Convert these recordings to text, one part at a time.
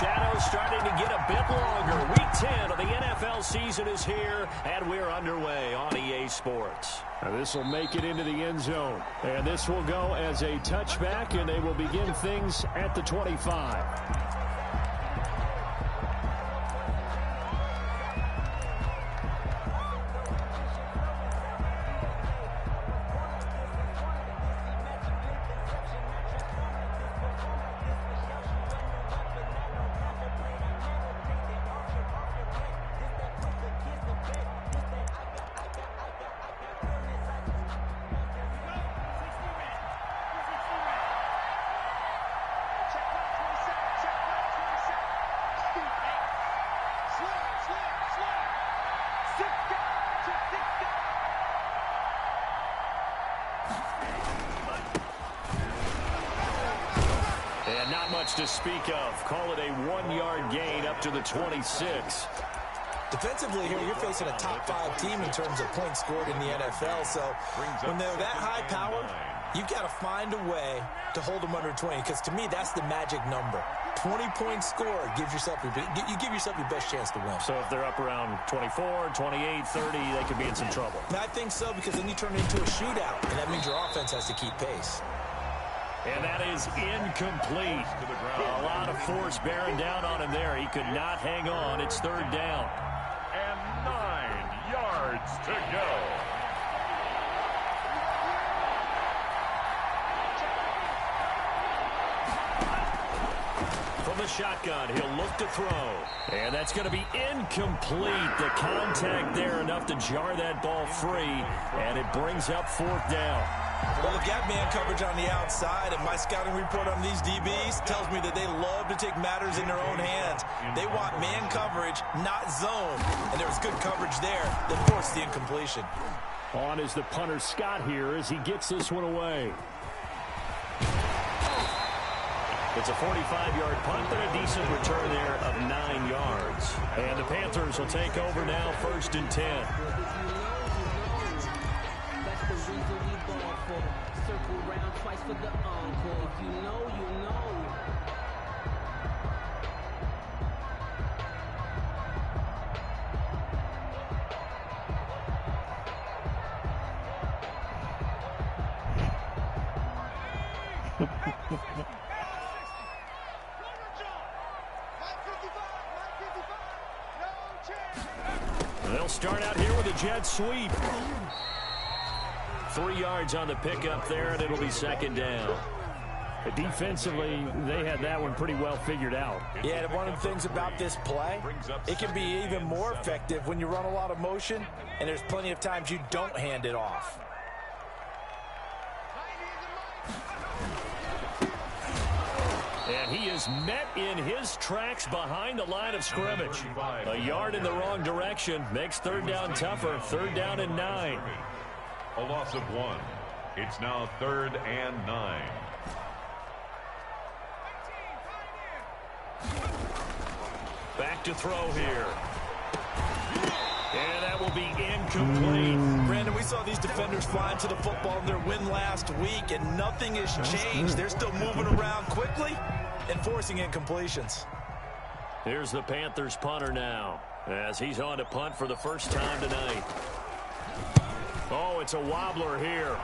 shadows starting to get a bit longer. Week 10 of the NFL season is here, and we're underway on EA Sports. Now this will make it into the end zone. And this will go as a touchback, and they will begin things at the 25. To speak of. Call it a 1-yard gain up to the 26. Defensively here, you're facing a top 5 team in terms of points scored in the NFL. So when they're that high powered, you've got to find a way to hold them under 20. Because to me, that's the magic number. 20 points scored gives yourself you give yourself your best chance to win. So if they're up around 24, 28, 30, they could be in some trouble. And I think so, because then you turn it into a shootout, and that means your offense has to keep pace. And that is incomplete. A lot of force bearing down on him there. He could not hang on. It's third down. And 9 yards to go. From the shotgun, he'll look to throw. And that's going to be incomplete. The contact there enough to jar that ball free. And it brings up fourth down. Well, they've got man coverage on the outside, and my scouting report on these DBs tells me that they love to take matters in their own hands. They want man coverage, not zone. And there was good coverage there that forced the incompletion. On is the punter Scott here as he gets this one away. It's a 45-yard punt, but a decent return there of 9 yards. And the Panthers will take over now, 1st and 10. Circle round twice for the encore. If you know, you know. They'll start out here with a jet sweep. 3 yards on the pickup there, and it'll be second down. Defensively, they had that one pretty well figured out. Yeah, and one of the things about this play, it can be even more effective when you run a lot of motion, and there's plenty of times you don't hand it off. And he is met in his tracks behind the line of scrimmage. A yard in the wrong direction makes third down tougher. Third down and 9. A loss of 1. It's now 3rd and 9. Back to throw here. And that will be incomplete. Brandon, we saw these defenders flying to the football in their win last week, and nothing has changed. They're still moving around quickly and forcing incompletions. Here's the Panthers punter now, as he's on to punt for the first time tonight. Oh, it's a wobbler here.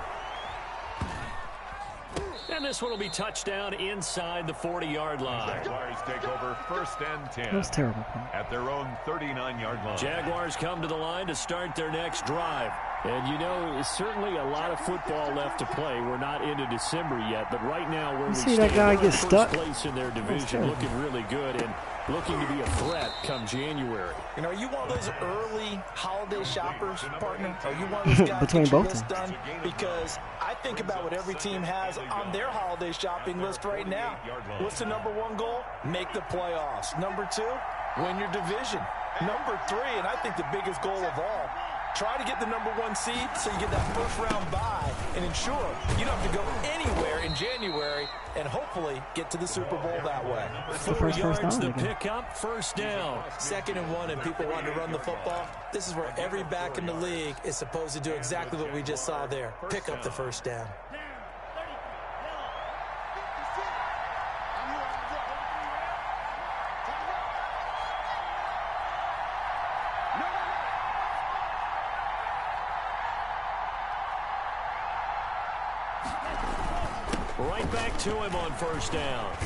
And this one will be touchdown inside the 40-yard line. Jaguars take over 1st and 10. That was terrible. At their own 39-yard line. Jaguars come to the line to start their next drive. And, you know, there's certainly a lot of football left to play. We're not into December yet, but right now where we see that guy get stuck? First place in their division, looking really good and looking to be a threat come January. You know, are you one of those early holiday shoppers, partner? Are you one of those guys Between that get your both list done? Because I think about what every team has on their holiday shopping list right now. What's the number 1 goal? Make the playoffs. Number 2, win your division. Number 3, and I think the biggest goal of all, try to get the number 1 seed so you get that first-round bye and ensure you don't have to go anywhere in January and hopefully get to the Super Bowl that way. 4 yards to pick up, first down. 2nd and 1, and people want to run the football. This is where every back in the league is supposed to do exactly what we just saw there. Pick up the first down. right back to him on first down.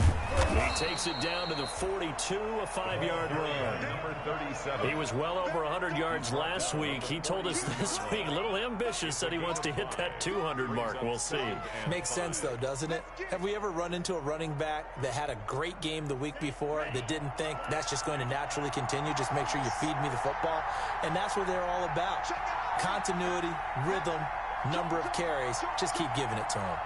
He takes it down to the 42, a 5-yard run. Number 37. He was well over 100 yards last week. He told us this week, a little ambitious, said he wants to hit that 200 mark. We'll see. Makes sense, though, doesn't it? Have we ever run into a running back that had a great game the week before that didn't think that's just going to naturally continue? Just make sure you feed me the football. And that's what they're all about. Continuity, rhythm, number of carries. Just keep giving it to him.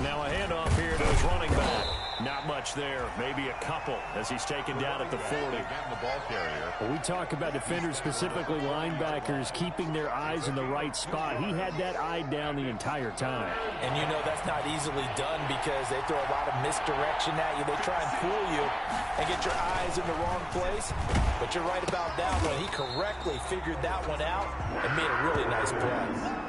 Now a handoff here to his running back. Not much there. Maybe a couple as he's taken down at the 40. Again, the ball carrier. Well, we talk about defenders, specifically linebackers, keeping their eyes in the right spot. He had that eye down the entire time. And you know that's not easily done because they throw a lot of misdirection at you. They try and fool you and get your eyes in the wrong place. But you're right about that one. He correctly figured that one out and made a really nice play.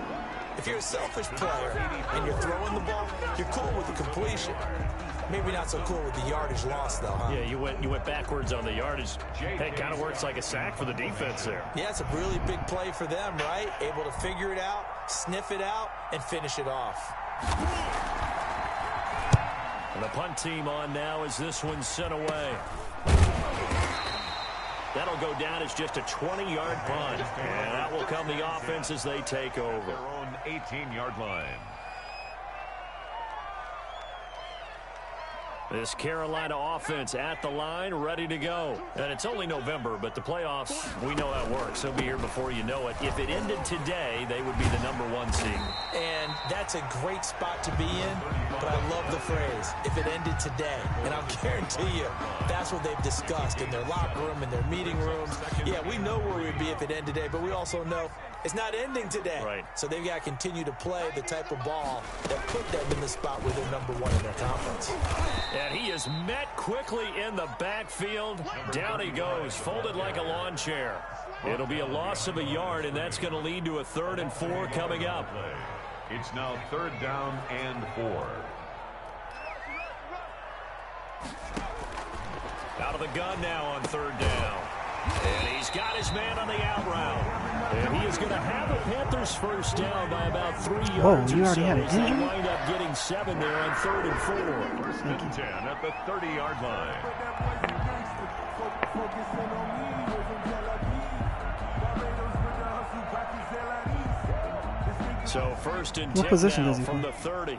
If you're a selfish player and you're throwing the ball, you're cool with the completion. Maybe not so cool with the yardage loss, though, huh? Yeah, you went backwards on the yardage. Hey, it kind of works like a sack for the defense there. Yeah, it's a really big play for them, right? Able to figure it out, sniff it out, and finish it off. And the punt team on now as this one's sent away. That'll go down as just a 20-yard punt. And that will come the offense as they take over. Their own 18-yard line. This Carolina offense at the line, ready to go. And it's only November, but the playoffs, we know how it works. They'll be here before you know it. If it ended today, they would be the #1 seed. And that's a great spot to be in, but I love the phrase, if it ended today. And I'll guarantee you, that's what they've discussed in their locker room, in their meeting rooms. Yeah, we know where we'd be if it ended today, but we also know it's not ending today. Right. So they've got to continue to play the type of ball that put them in the spot where they're #1 in their conference. And he is met quickly in the backfield. Down he goes, folded like a lawn chair. It'll be a loss of a yard, and that's going to lead to a 3rd and 4 coming up. It's now 3rd down and 4. Out of the gun now on 3rd down. And he's got his man on the out route. And he is going to have the Panthers first down by about 3 yards. Whoa, you already had an as they injury? wind up getting 7 there on 3rd and 4. 1st and 10 at the 30-yard line. So 1st and What 10 position now does he from play? the 30.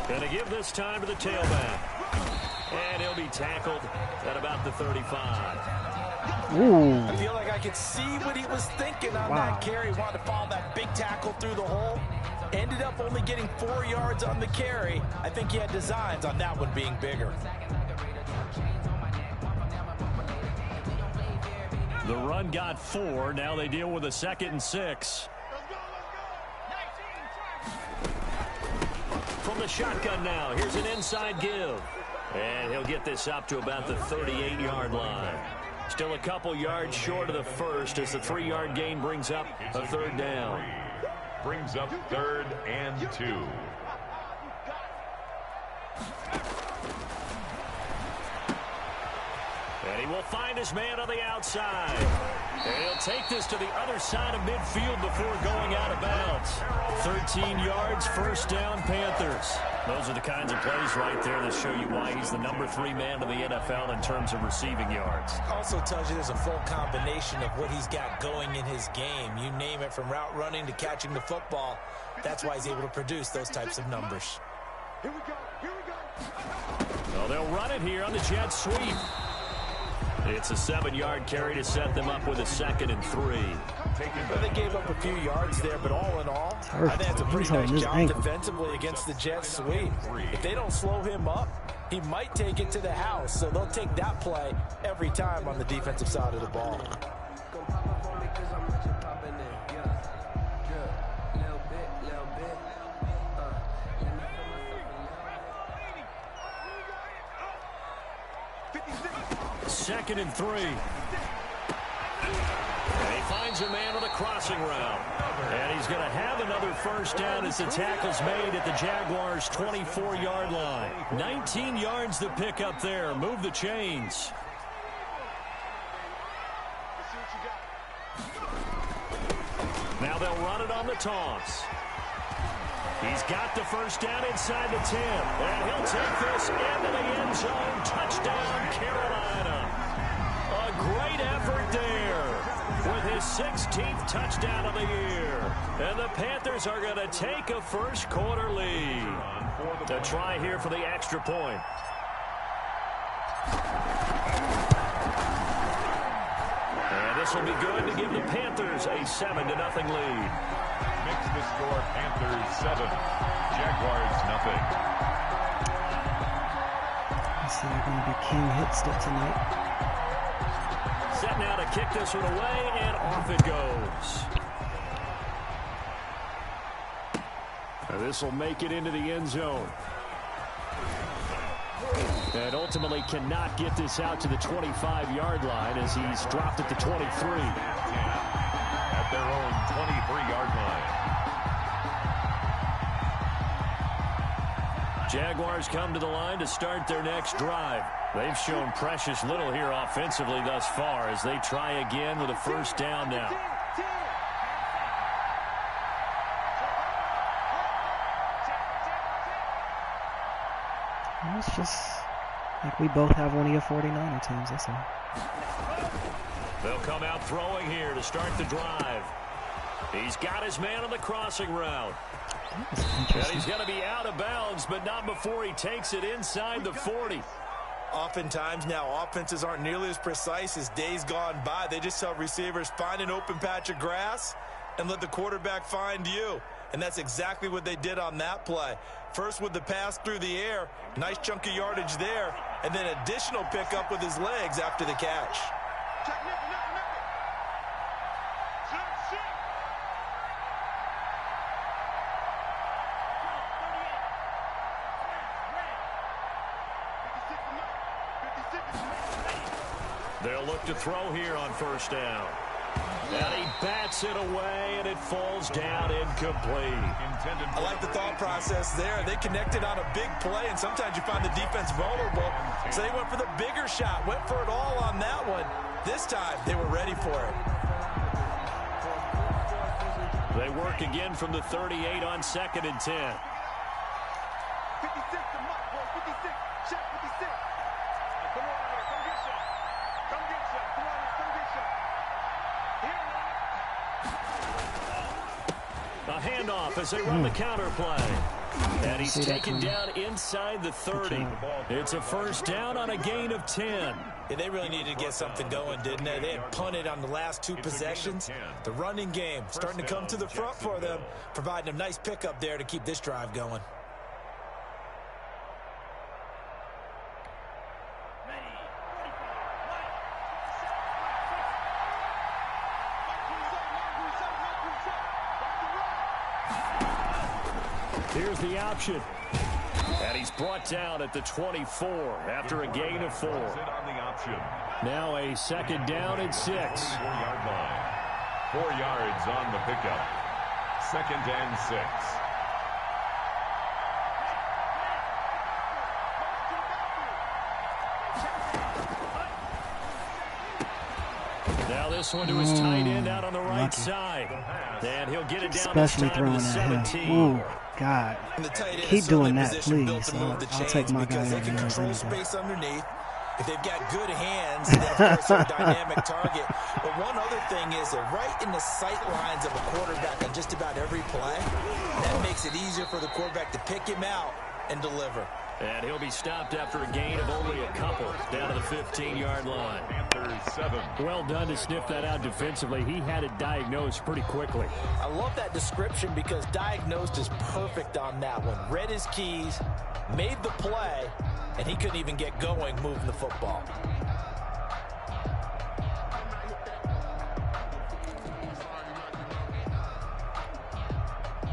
Going to give this time to the tailback. And he'll be tackled at about the 35. Ooh. I feel like I could see what he was thinking on that carry. Wanted to follow that big tackle through the hole. Ended up only getting 4 yards on the carry. I think he had designs on that one being bigger. The run got 4. Now they deal with a 2nd and 6. From the shotgun now, here's an inside give. And he'll get this up to about the 38-yard line. Still a couple yards short of the first as the 3-yard gain brings up a 3rd down. Brings up 3rd and 2. And he will find his man on the outside. And he'll take this to the other side of midfield before going out of bounds. 13 yards, 1st down, Panthers. Those are the kinds of plays right there that show you why he's the #3 man in the NFL in terms of receiving yards. Also tells you there's a full combination of what he's got going in his game. You name it, from route running to catching the football. That's why he's able to produce those types of numbers. Here we go. Here we go. So they'll run it here on the jet sweep. It's a 7-yard carry to set them up with a 2nd and 3. Well, they gave up a few yards there, but all in all, I think that's a pretty nice job defensively against the jet sweep. If they don't slow him up, he might take it to the house. So they'll take that play every time on the defensive side of the ball. Second and 3. And he finds a man on the crossing route. And he's going to have another 1st down as the tackle's made at the Jaguars' 24-yard line. 19 yards to pick up there. Move the chains. Now they'll run it on the toss. He's got the first down inside the 10. And he'll take this into the end zone. Touchdown, Carolina. A great effort there with his 16th touchdown of the year. And the Panthers are going to take a first quarter lead. A try here for the extra point. And this will be good to give the Panthers a 7-0 lead. Makes the score Panthers 7, Jaguars nothing. I see you're going to be king hit still tonight. Set now to kick this one away, and off it goes. This will make it into the end zone. And ultimately cannot get this out to the 25-yard line as he's dropped at the 23. At their own 23-yard line. Jaguars come to the line to start their next drive. They've shown precious little here offensively thus far as they try again with a first down now. It's just like we both have one of your 49er teams, that's all. They'll come out throwing here to start the drive. He's got his man on the crossing route. And he's going to be out of bounds, but not before he takes it inside the 40. Oftentimes now, offenses aren't nearly as precise as days gone by. They just tell receivers, find an open patch of grass and let the quarterback find you. And that's exactly what they did on that play. First with the pass through the air, nice chunk of yardage there, and then additional pickup with his legs after the catch. They'll look to throw here on first down. And he bats it away, and it falls down incomplete. I like the thought process there. They connected on a big play, and sometimes you find the defense vulnerable. So they went for the bigger shot, went for it all on that one. This time, they were ready for it. They work again from the 38 on 2nd and 10. 56 to Mike, boy. 56. Check 56. Come on out here. Come get some. Come get some. Come on out. Come get some. A handoff as they run the counter play. And he's taken down inside the 30. It's a first down on a gain of 10. Yeah, they really needed to get something going, didn't they? They had punted on the last two possessions. The running game starting to come to the front for them, providing a nice pickup there to keep this drive going. Here's the option. And he's brought down at the 24 after a gain of 4. Now a 2nd down and 6. 4-yard line. 4 yards on the pickup. 2nd and 6. Now this one to his tight end out on the right side. And he'll get it down Especially this time to the throwing at 17. him. Ooh, God. Keep doing that, please. I'll take my guy they over can there control any day. space underneath. If they've got good hands, then of course they're a dynamic target. But one other thing is they're right in the sight lines of a quarterback on just about every play. That makes it easier for the quarterback to pick him out and deliver. And he'll be stopped after a gain of only a couple down to the 15-yard line. Panthers 7. Well done to sniff that out defensively. He had it diagnosed pretty quickly. I love that description because diagnosed is perfect on that one. Read his keys, made the play, and he couldn't even get going moving the football.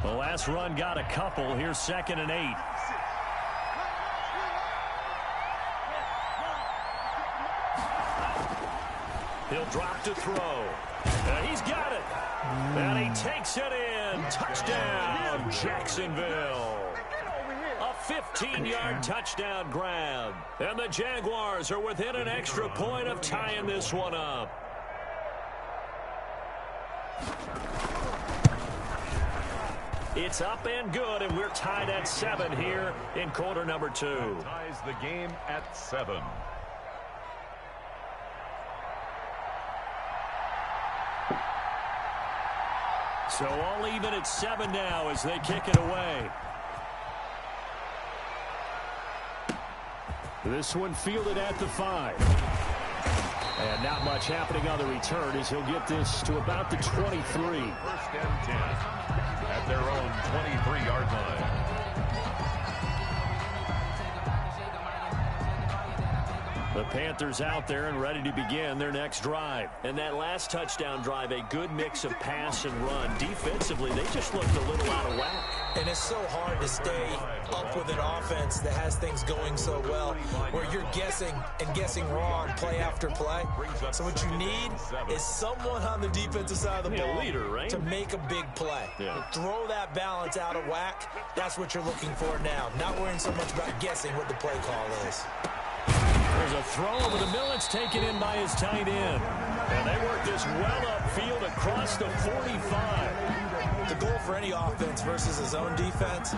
The last run got a couple. Here's 2nd and 8. He'll drop to throw. He's got it. And he takes it in. Touchdown, Jacksonville. A 15-yard touchdown grab. And the Jaguars are within an extra point of tying this one up. It's up and good, and we're tied at 7 here in quarter number 2. Ties the game at 7. So all even at 7 now as they kick it away. This one fielded at the 5. And not much happening on the return as he'll get this to about the 23. 1st and 10 at their own 23-yard line. The Panthers out there and ready to begin their next drive. And that last touchdown drive, a good mix of pass and run. Defensively, they just looked a little out of whack. And it's so hard to stay up with an offense that has things going so well, where you're guessing and guessing wrong play after play. So what you need is someone on the defensive side of the ball to make a big play. Throw that balance out of whack. That's what you're looking for now. Not worrying so much about guessing what the play call is. There's a throw over the middle. It's taken in by his tight end. And they work this well upfield across the 45. The goal for any offense versus his own defense,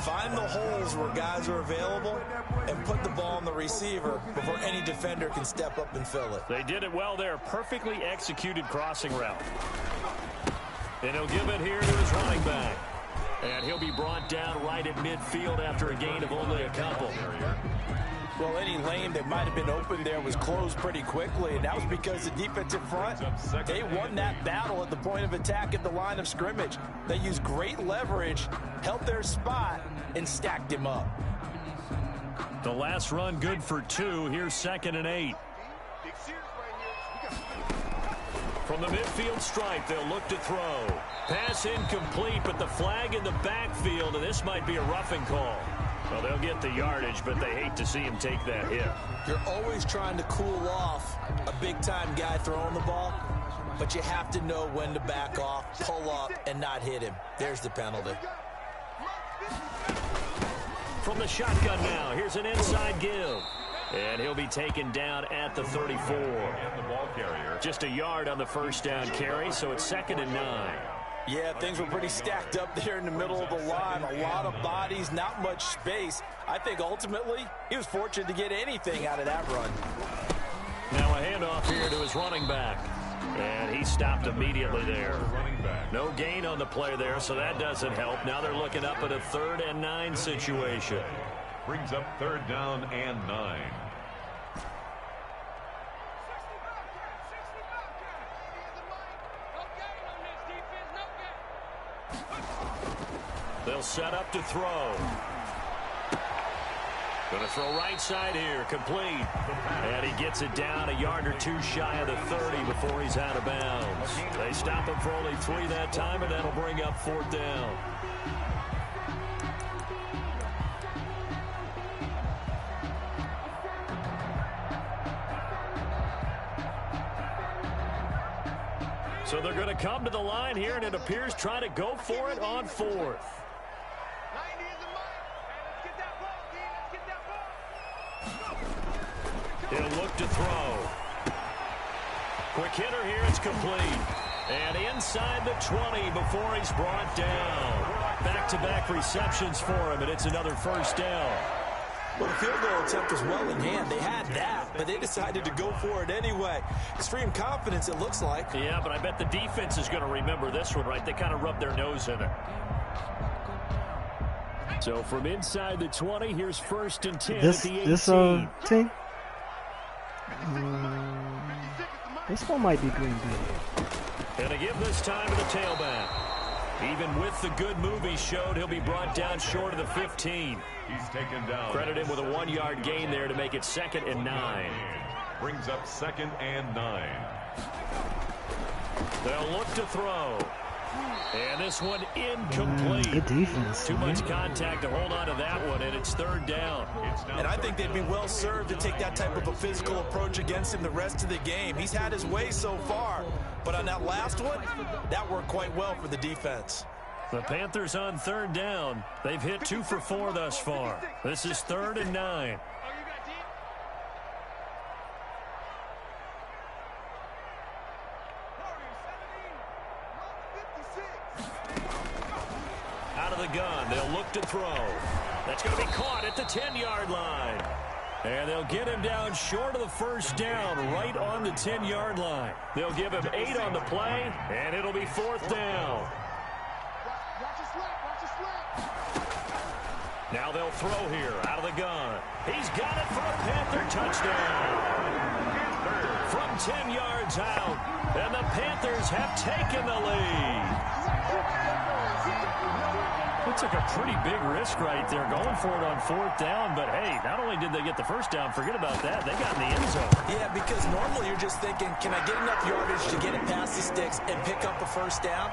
find the holes where guys are available and put the ball on the receiver before any defender can step up and fill it. They did it well there. Perfectly executed crossing route. And he'll give it here to his running back. And he'll be brought down right at midfield after a gain of only a couple. Well, any lane that might have been open there was closed pretty quickly, and that was because the defensive front, they won that battle at the point of attack at the line of scrimmage. They used great leverage, held their spot, and stacked him up. The last run good for 2. Here's 2nd and 8. From the midfield stripe, they'll look to throw. Pass incomplete, but the flag in the backfield, and this might be a roughing call. Well, they'll get the yardage, but they hate to see him take that hit. You're always trying to cool off a big-time guy throwing the ball, but you have to know when to back off, pull up, and not hit him. There's the penalty. From the shotgun now, here's an inside give. And he'll be taken down at the 34. And the ball carrier. Just a yard on the first down carry, so it's 2nd and 9. Yeah, things were pretty stacked up there in the middle of the line. A lot of bodies, not much space. I think ultimately he was fortunate to get anything out of that run. Now a handoff here to his running back. And he stopped immediately there. No gain on the play there, so that doesn't help. Now they're looking up at a 3rd and 9 situation. Brings up 3rd down and 9. They'll set up to throw. Going to throw right side here, complete. And he gets it down a yard or 2 shy of the 30 before he's out of bounds. They stop him for only 3 that time, and that'll bring up 4th down. So they're going to come to the line here, and it appears trying to go for it on 4th. He'll look to throw. Quick hitter here, it's complete. And inside the 20 before he's brought down. Back-to-back receptions for him, and it's another 1st down. Well, the field goal attempt was well in hand. They had that, but they decided to go for it anyway. Extreme confidence, it looks like. Yeah, but I bet the defense is going to remember this one, right? They kind of rubbed their nose in it. So from inside the 20, here's 1st and 10 at the 18. This team? This one might be Green Bay. And to give this time to the tailback. Even with the good move he showed, he'll be brought down short of the 15. He's taken down. Credit him with a 1-yard gain there to make it 2nd and 9. Brings up 2nd and 9. They'll look to throw. And this one incomplete. Good defense. Too much contact to hold on to that one, and it's 3rd down. And I think they'd be well served to take that type of a physical approach against him the rest of the game. He's had his way so far, but on that last one, that worked quite well for the defense. The Panthers on 3rd down. They've hit 2 for 4 thus far. This is 3rd and 9. out of the gun. They'll look to throw. That's going to be caught at the 10-yard line. And they'll get him down short of the first down, right on the 10-yard line. They'll give him 8 on the play, and it'll be 4th down. Now they'll throw here out of the gun. He's got it for a Panther touchdown. From 10 yards out, and the Panthers have taken the lead. It took a pretty big risk right there going for it on 4th down, but hey, not only did they get the first down, forget about that, they got in the end zone. Yeah, because normally you're just thinking, can I get enough yardage to get it past the sticks and pick up a first down?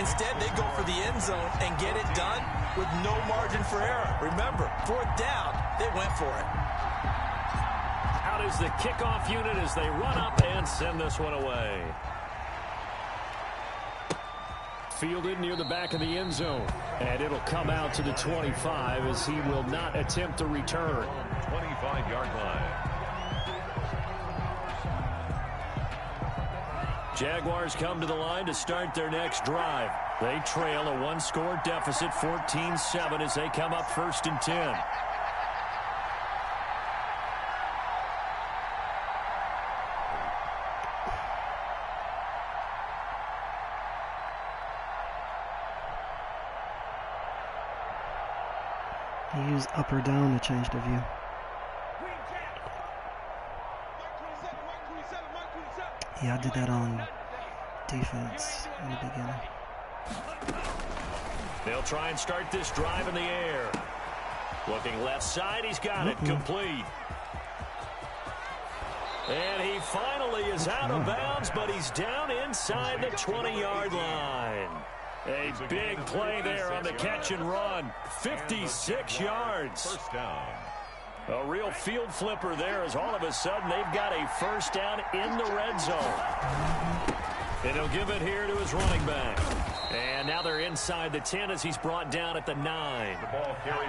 Instead, they go for the end zone and get it done with no margin for error. Remember, 4th down, they went for it. Out is the kickoff unit as they run up and send this one away. Fielded near the back of the end zone. And it'll come out to the 25 as he will not attempt to return. 25-yard line. Jaguars come to the line to start their next drive. They trail a 1-score deficit, 14-7, as they come up 1st and 10. You use up or down to change the view. Yeah, I did that on defense in the beginning. They'll try and start this drive in the air. Looking left side, he's got it complete. And he finally is out of bounds, but he's down inside the 20-yard line. A big play there on the catch and run. 56 yards. First down. A real field flipper there as all of a sudden they've got a first down in the red zone. And he'll give it here to his running back. And now they're inside the 10 as he's brought down at the 9.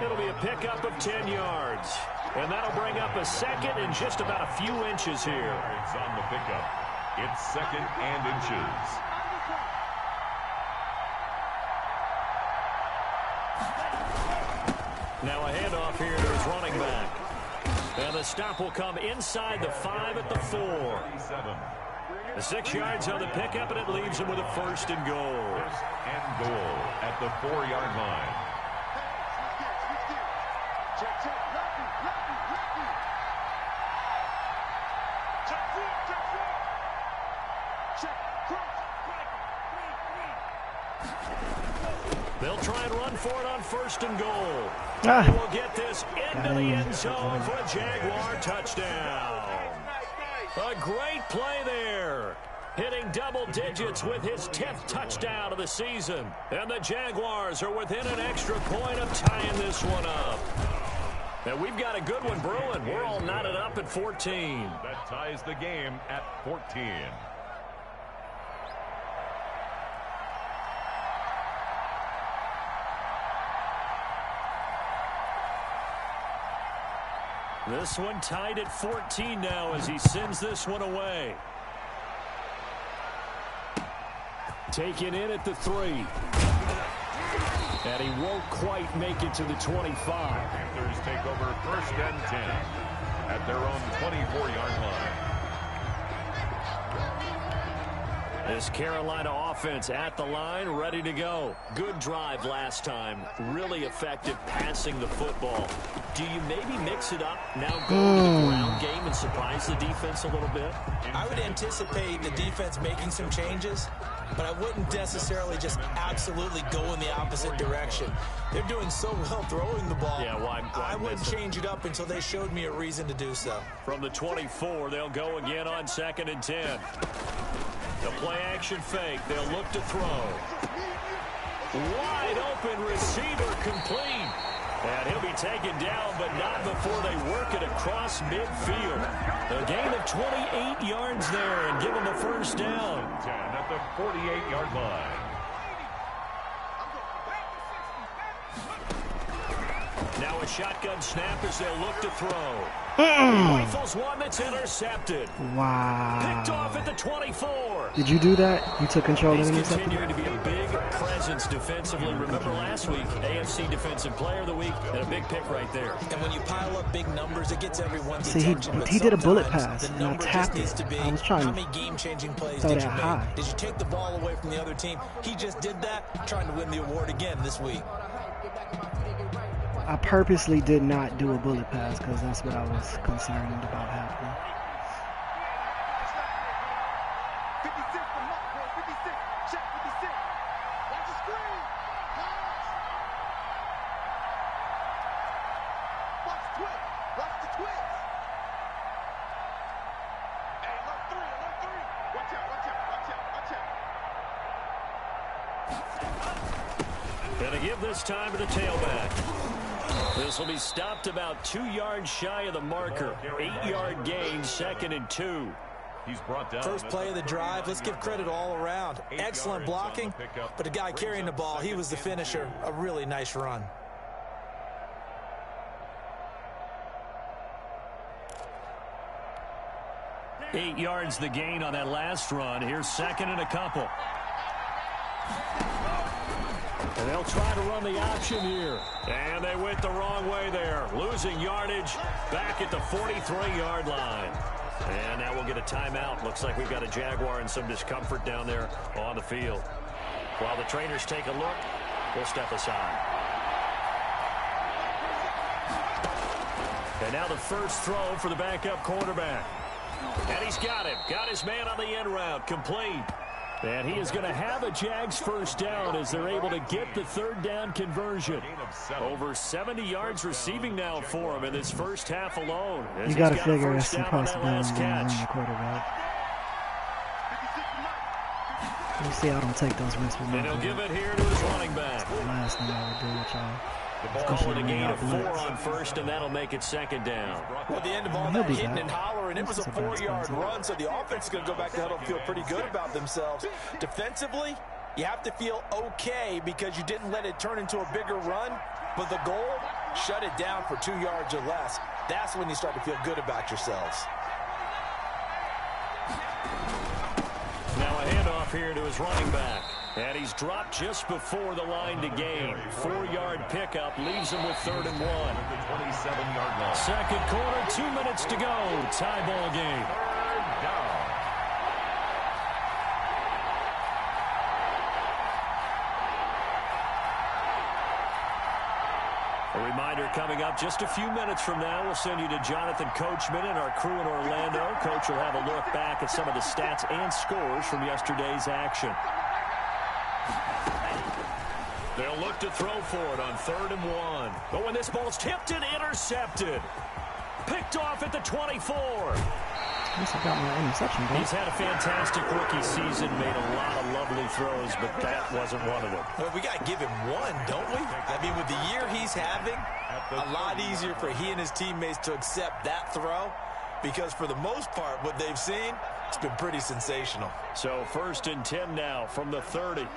It'll be a pickup of 10 yards. And that'll bring up a second and just about a few inches here. It's on the pickup. It's 2nd and inches. Now a handoff here to his running back. And the stop will come inside the 5 at the 4. The 6 yards on the pickup, and it leaves him with a 1st and goal. 1st and goal at the 4-yard line. They'll try and run for it on 1st and goal. Ah. We'll get this into the end zone for a Jaguar touchdown. A great play there. Hitting double digits with his 10th touchdown of the season. And the Jaguars are within an extra point of tying this one up. And we've got a good one brewing. We're all knotted up at 14. That ties the game at 14. This one tied at 14 now as he sends this one away. Taken in at the 3. And he won't quite make it to the 25. Panthers take over 1st and 10 at their own 24-yard line. This Carolina offense at the line, ready to go. Good drive last time. Really effective passing the football. Do you maybe mix it up, now go to the ground game and surprise the defense a little bit? I would anticipate the defense making some changes, but I wouldn't necessarily just absolutely go in the opposite direction. They're doing so well throwing the ball. Yeah, why I wouldn't change it up until they showed me a reason to do so. From the 24, they'll go again on 2nd and 10. The play action fake. They'll look to throw. Wide open receiver complete. And he'll be taken down, but not before they work it across midfield. A gain of 28 yards there and give him a first down. 10 at the 48-yard line. Now a shotgun snap as they'll look to throw. He rifles one that's intercepted. Wow. Picked off at the 24. Did you do that? You took control He's and intercepted? continuing to be a big presence presence defensively. Remember last week, AFC Defensive Player of the Week, and a big pick right there. And when you pile up big numbers, it gets everyone's See, attention. he did a bullet pass, The and I number tapped just needs it. to be, I was trying how to many game-changing plays throw did that you high. make? Did you take the ball away from the other team? He just did that, trying to win the award again this week. I purposely did not do a bullet pass because that's what I was concerned about happening. 56 for Mark, boy. 56. Check 56. Watch the screen. Watch the twist. Watch the twist. Hey, look three. Look three. Watch out. Watch out. Watch out. Watch out. Gonna give this time to the tailback. This will be stopped about 2 yards shy of the marker. 8-yard gain, 2nd and 2. He's brought down. First play of the drive, let's give credit all around. Excellent blocking, but the guy carrying the ball, he was the finisher. A really nice run. Eight yards the gain on that last run. Here's 2nd and a couple. And they'll try to run the option here. And they went the wrong way there. Losing yardage back at the 43-yard line. And now we'll get a timeout. Looks like we've got a Jaguar in some discomfort down there on the field. While the trainers take a look, we'll step aside. And now the first throw for the backup quarterback. And he's got him. Got his man on the end route. Complete. And he is going to have a Jags first down as they're able to get the 3rd down conversion. Over 70 yards receiving now for him in this first half alone. You got to figure there's some possibilities on the quarterback. You see, I don't take those risks with my And he'll give it here to his running back. the last thing I would do with y'all. Calling a gain of 4 on first, and that'll make it 2nd down. Well, the end of all that hitting and hollering, it was a 4-yard run, so the offense is going to go back to huddle and feel pretty good about themselves. Defensively, you have to feel okay because you didn't let it turn into a bigger run, but the goal, shut it down for 2 yards or less. That's when you start to feel good about yourselves. Now a handoff here to his running back. And he's dropped just before the line to gain. 4-yard pickup leaves him with 3rd and 1. 27-yard line. Second quarter, 2 minutes to go. Tie ball game. 3rd down. A reminder coming up just a few minutes from now. We'll send you to Jonathan Coachman and our crew in Orlando. Coach will have a look back at some of the stats and scores from yesterday's action. They'll look to throw for it on 3rd and 1. But when this ball's tipped and intercepted. Picked off at the 24. He's got my interception, bro. He's had a fantastic rookie season, made a lot of lovely throws, but that wasn't one of them. Well, we got to give him one, don't we? I mean, with the year he's having, a lot easier for he and his teammates to accept that throw because for the most part, what they've seen, it's been pretty sensational. So 1st and 10 now from the 30.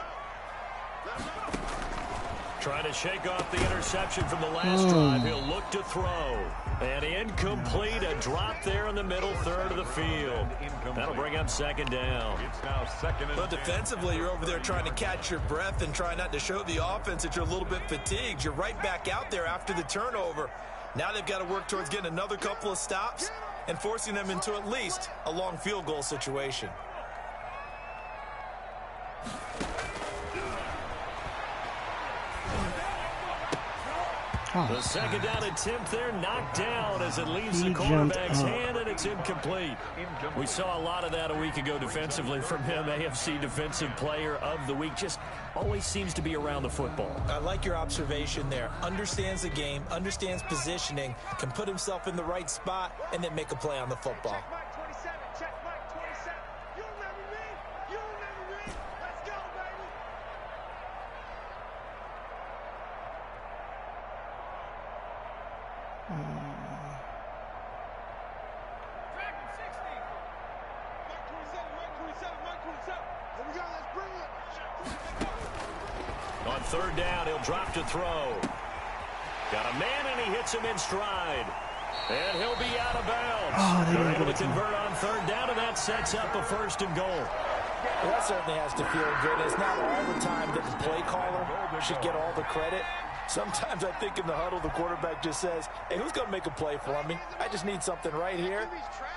Trying to shake off the interception from the last drive. He'll look to throw. And incomplete, a drop there in the middle third of the field. That'll bring up 2nd down. It's now 2nd and 10. But defensively, you're over there trying to catch your breath and try not to show the offense that you're a little bit fatigued. You're right back out there after the turnover. Now they've got to work towards getting another couple of stops and forcing them into at least a long field goal situation. The 2nd down attempt there knocked down as it leaves the quarterback's hand, and it's incomplete. We saw a lot of that a week ago defensively from him. AFC Defensive Player of the Week. Just always seems to be around the football. I like your observation there. Understands the game, understands positioning, can put himself in the right spot, and then make a play on the football. Check Mike 27. Check Mike 27. You remember me? You remember me? Let's go, baby. Dragon 60. Mike 27. Mike 27. Mike 27. Here we go. Let's bring it. On 3rd down, he'll drop to throw. Got a man, and he hits him in stride. And he'll be out of bounds. Oh, they're able to convert on 3rd down, and that sets up a 1st and goal. Well, that certainly has to feel good. It's not all the time that the play caller should get all the credit. Sometimes I think in the huddle, the quarterback just says, hey, who's going to make a play for me? I just need something right here.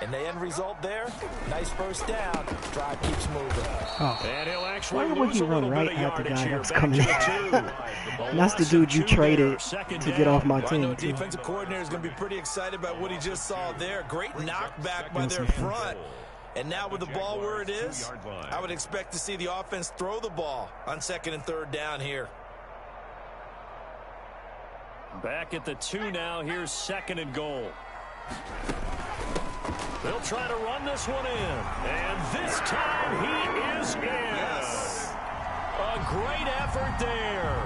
And the end result there, nice first down. Drive keeps moving. Oh. And he'll actually Why would lose you a run little right bit of at the guy yardage here. that's Back coming to in? the 2. And that's the dude you traded to get off my Well, I know team, too. defensive coordinator is going to be pretty excited about what he just saw there. Great knockback by their front. And now with the ball where it is, I would expect to see the offense throw the ball on 2nd and 3rd down here. Back at the 2 now. Here's 2nd and goal. They'll try to run this one in. And this time he is in. Yes. A great effort there.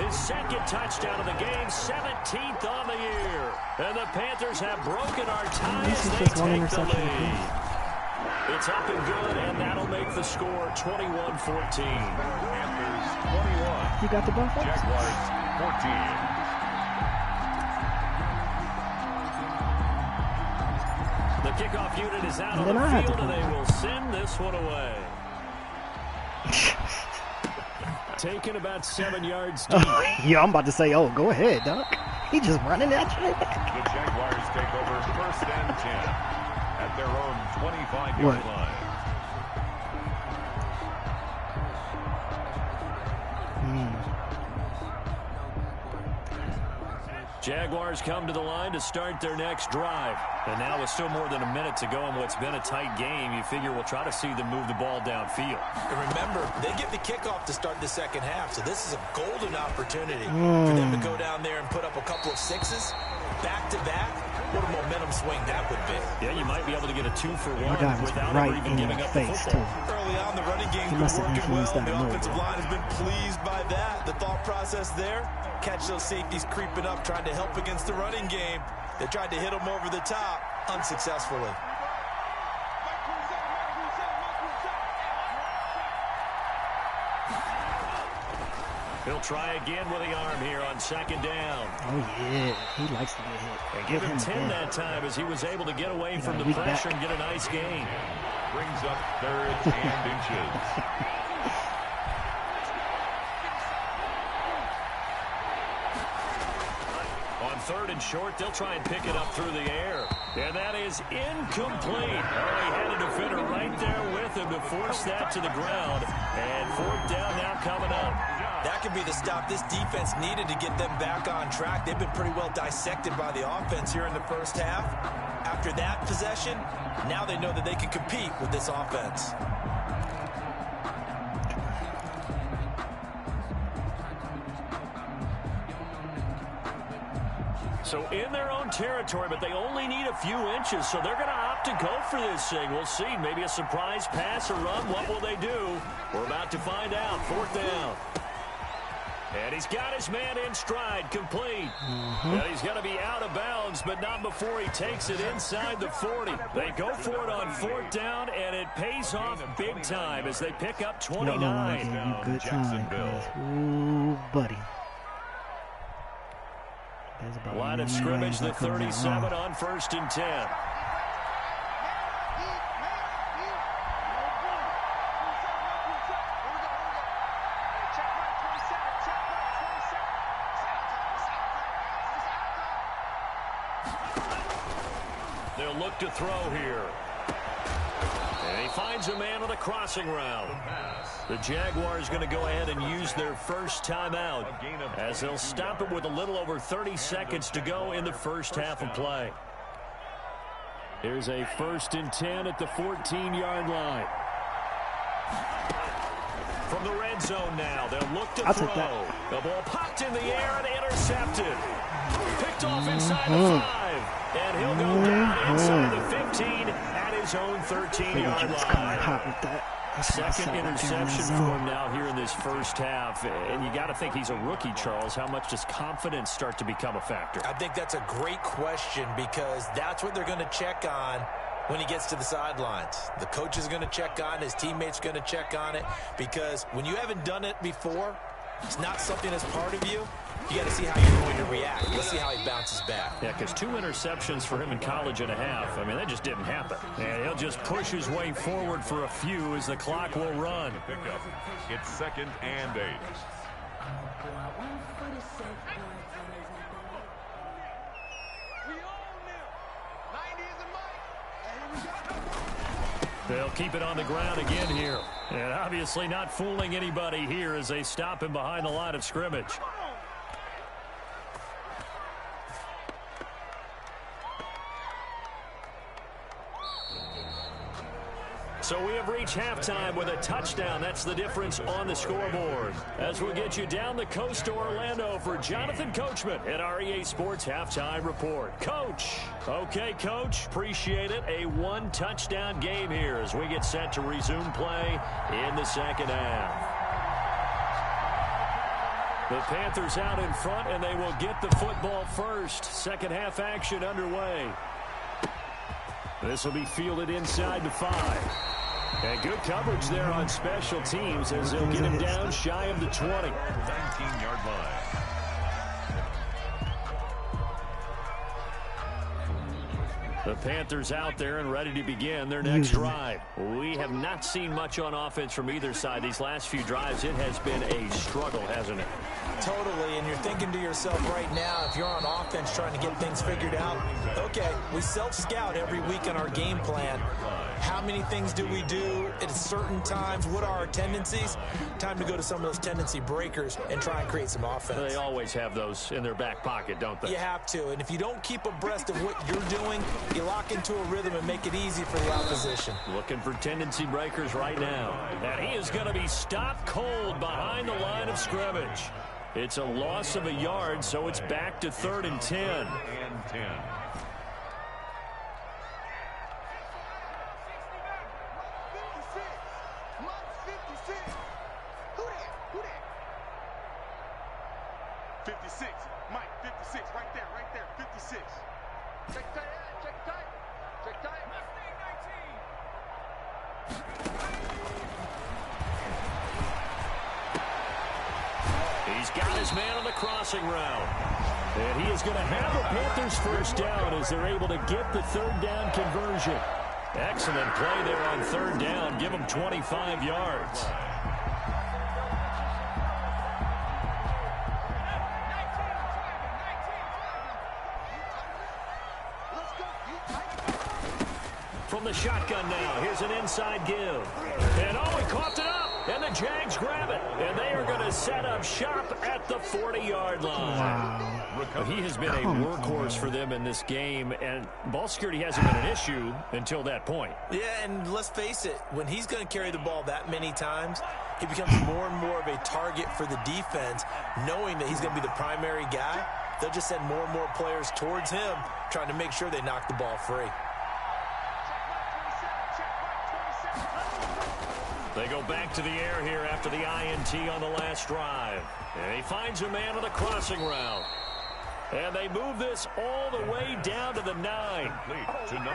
His 2nd touchdown of the game, 17th on the year. And the Panthers have broken our ties. They take the lead. It's up and good, and that'll make the score 21-14. Panthers 21. You got the ball, folks? Jaguars 14. The kickoff unit is out And on then I the had field, to and go. they will send this one away. Taken about 7 yards deep. Yeah, I'm about to say, oh, go ahead, Doc. He just running at you. The Jaguars take over 1st and 10 at their own 25-yard line. Jaguars come to the line to start their next drive. And now with still more than a minute to go in what's been a tight game, you figure we'll try to see them move the ball downfield. And remember, they get the kickoff to start the 2nd half, so this is a golden opportunity for them to go down there and put up a couple of 6s back-to-back. What a momentum swing that would be. Yeah, you might be able to get a 2-for-1 That was without right ever even in giving your up the face, football. too. Early on, the running game's He been must have working well. influenced that The move. offensive line has been pleased by that. The thought process there, catch those safeties creeping up, trying to help against the running game. They tried to hit them over the top, unsuccessfully. He'll try again with the arm here on 2nd down. Oh, yeah. He likes to get hit. And give him 10 that time as he was able to get away from the weak pressure back. and get a nice gain. Brings up 3rd and inches. On 3rd and short, they'll try and pick it up through the air. And that is incomplete. Oh, he had a defender right there with him to force that to the ground. And 4th down now coming up. That could be the stop this defense needed to get them back on track. They've been pretty well dissected by the offense here in the 1st half. After that possession, now they know that they can compete with this offense. So in their own territory, but they only need a few inches, so they're going to opt to go for this thing. We'll see. Maybe a surprise pass or run. What will they do? We're about to find out. 4th down. And he's got his man in stride, complete. And he's going to be out of bounds, but not before he takes it inside the 40. They go for it on 4th down, and it pays off big time as they pick up 29. You good time, cuz. Ooh, buddy. Line of scrimmage, the 37 on 1st and 10. They'll look to throw here. And he finds a man on the crossing route. The Jaguars going to go ahead and use their first timeout as they'll stop it with a little over 30 seconds to go in the 1st half of play. Here's a 1st and 10 at the 14-yard line. From the red zone now, they'll look to throw. The ball popped in the air and intercepted. Picked off inside the 5. And he'll go down inside the 15 at his own 13-yard line. Second interception for him now here in this 1st half. And you got to think he's a rookie, Charles. How much does confidence start to become a factor? I think that's a great question because that's what they're going to check on when he gets to the sidelines. The coach is going to check on it. His teammates going to check on it because when you haven't done it before, it's not something that's part of you, you got to see how you're going to react. Let's see how he bounces back. Yeah, because 2 interceptions for him in college and a half. I mean, that just didn't happen. And he'll just push his way forward for a few as the clock will run. Pickup. It's 2nd and 8. They'll keep it on the ground again here. And obviously not fooling anybody here as they stop him behind the line of scrimmage. So we have reached halftime with a touchdown. That's the difference on the scoreboard. As we'll get you down the coast to Orlando for Jonathan Coachman at our EA Sports Halftime Report. Coach. Okay, Coach. Appreciate it. A 1-touchdown game here as we get set to resume play in the second half. The Panthers out in front, and they will get the football first. Second half action underway. This will be fielded inside the 5. And good coverage there on special teams as they'll get him down shy of the 20. 19-yard line. The Panthers out there and ready to begin their next drive. We have not seen much on offense from either side. These last few drives, it has been a struggle, hasn't it? Totally, and you're thinking to yourself right now, if you're on offense trying to get things figured out, okay, we self-scout every week on our game plan. How many things do we do at certain times? What are our tendencies? Time to go to some of those tendency breakers and try and create some offense. They always have those in their back pocket, don't they? You have to, and if you don't keep abreast of what you're doing, you lock into a rhythm and make it easy for the opposition. Looking for tendency breakers right now. And he is going to be stopped cold behind the line of scrimmage. It's a loss of a yard, so it's back to 3rd and 10. And 10. He's got his man on the crossing route. And he is going to have the Panthers first down as they're able to get the 3rd down conversion. Excellent play there on 3rd down. Give them 25 yards. From the shotgun now, here's an inside give. And he coughed it up. And the Jags grab it. And they are going to set up shop at the 40-yard line. Wow. He has been a workhorse for them in this game, and ball security hasn't been an issue until that point. Yeah, and let's face it, when he's going to carry the ball that many times, he becomes more and more of a target for the defense, knowing that he's going to be the primary guy. They'll just send more and more players towards him, trying to make sure they knock the ball free. They go back to the air here after the INT on the last drive. And he finds a man on the crossing route. And they move this all the way down to the 9.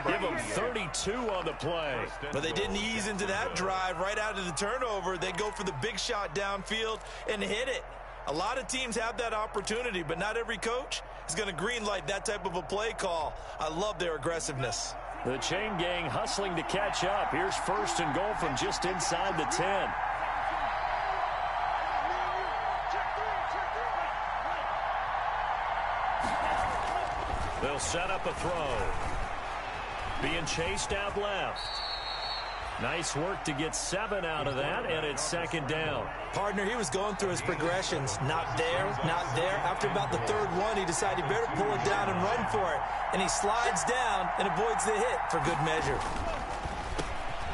Give them 32 on the play. But they didn't ease into that drive right out of the turnover. They go for the big shot downfield and hit it. A lot of teams have that opportunity, but not every coach is going to greenlight that type of a play call. I love their aggressiveness. The chain gang hustling to catch up. Here's 1st and goal from just inside the 10. They'll set up a throw. Being chased out left. Nice work to get 7 out of that, and it's 2nd down. Partner, he was going through his progressions. Not there, not there. After about the 3rd one, he decided he better pull it down and run for it. And he slides down and avoids the hit for good measure.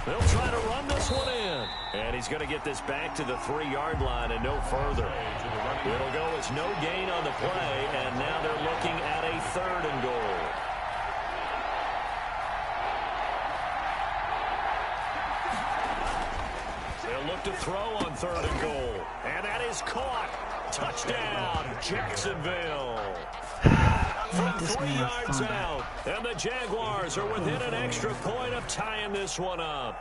They'll try to run this one in. And he's going to get this back to the 3-yard line and no further. It'll go as no gain on the play, and now they're looking at a 3rd and goal. Look to throw on 3rd and goal. And that is caught. Touchdown, Jacksonville. From 3 yards out. And the Jaguars are within an extra point of tying this one up.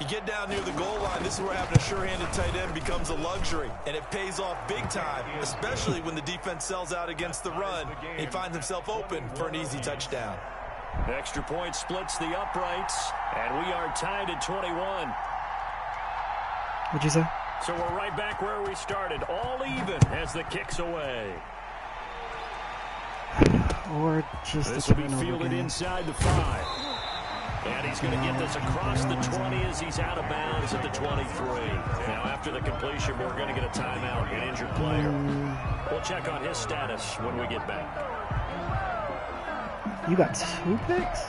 You get down near the goal line, this is where having a sure-handed tight end becomes a luxury, and it pays off big time, especially when the defense sells out against the run. He finds himself open for an easy touchdown. Extra point splits the uprights, and we are tied at 21. What'd you say? So we're right back where we started, all even as the kick's away. Or just This the will be fielded inside the 5. And he's going to get this across the 20 as he's out of bounds at the 23. Now, after the completion, we're going to get a timeout, an injured player. We'll check on his status when we get back. You got 2 picks?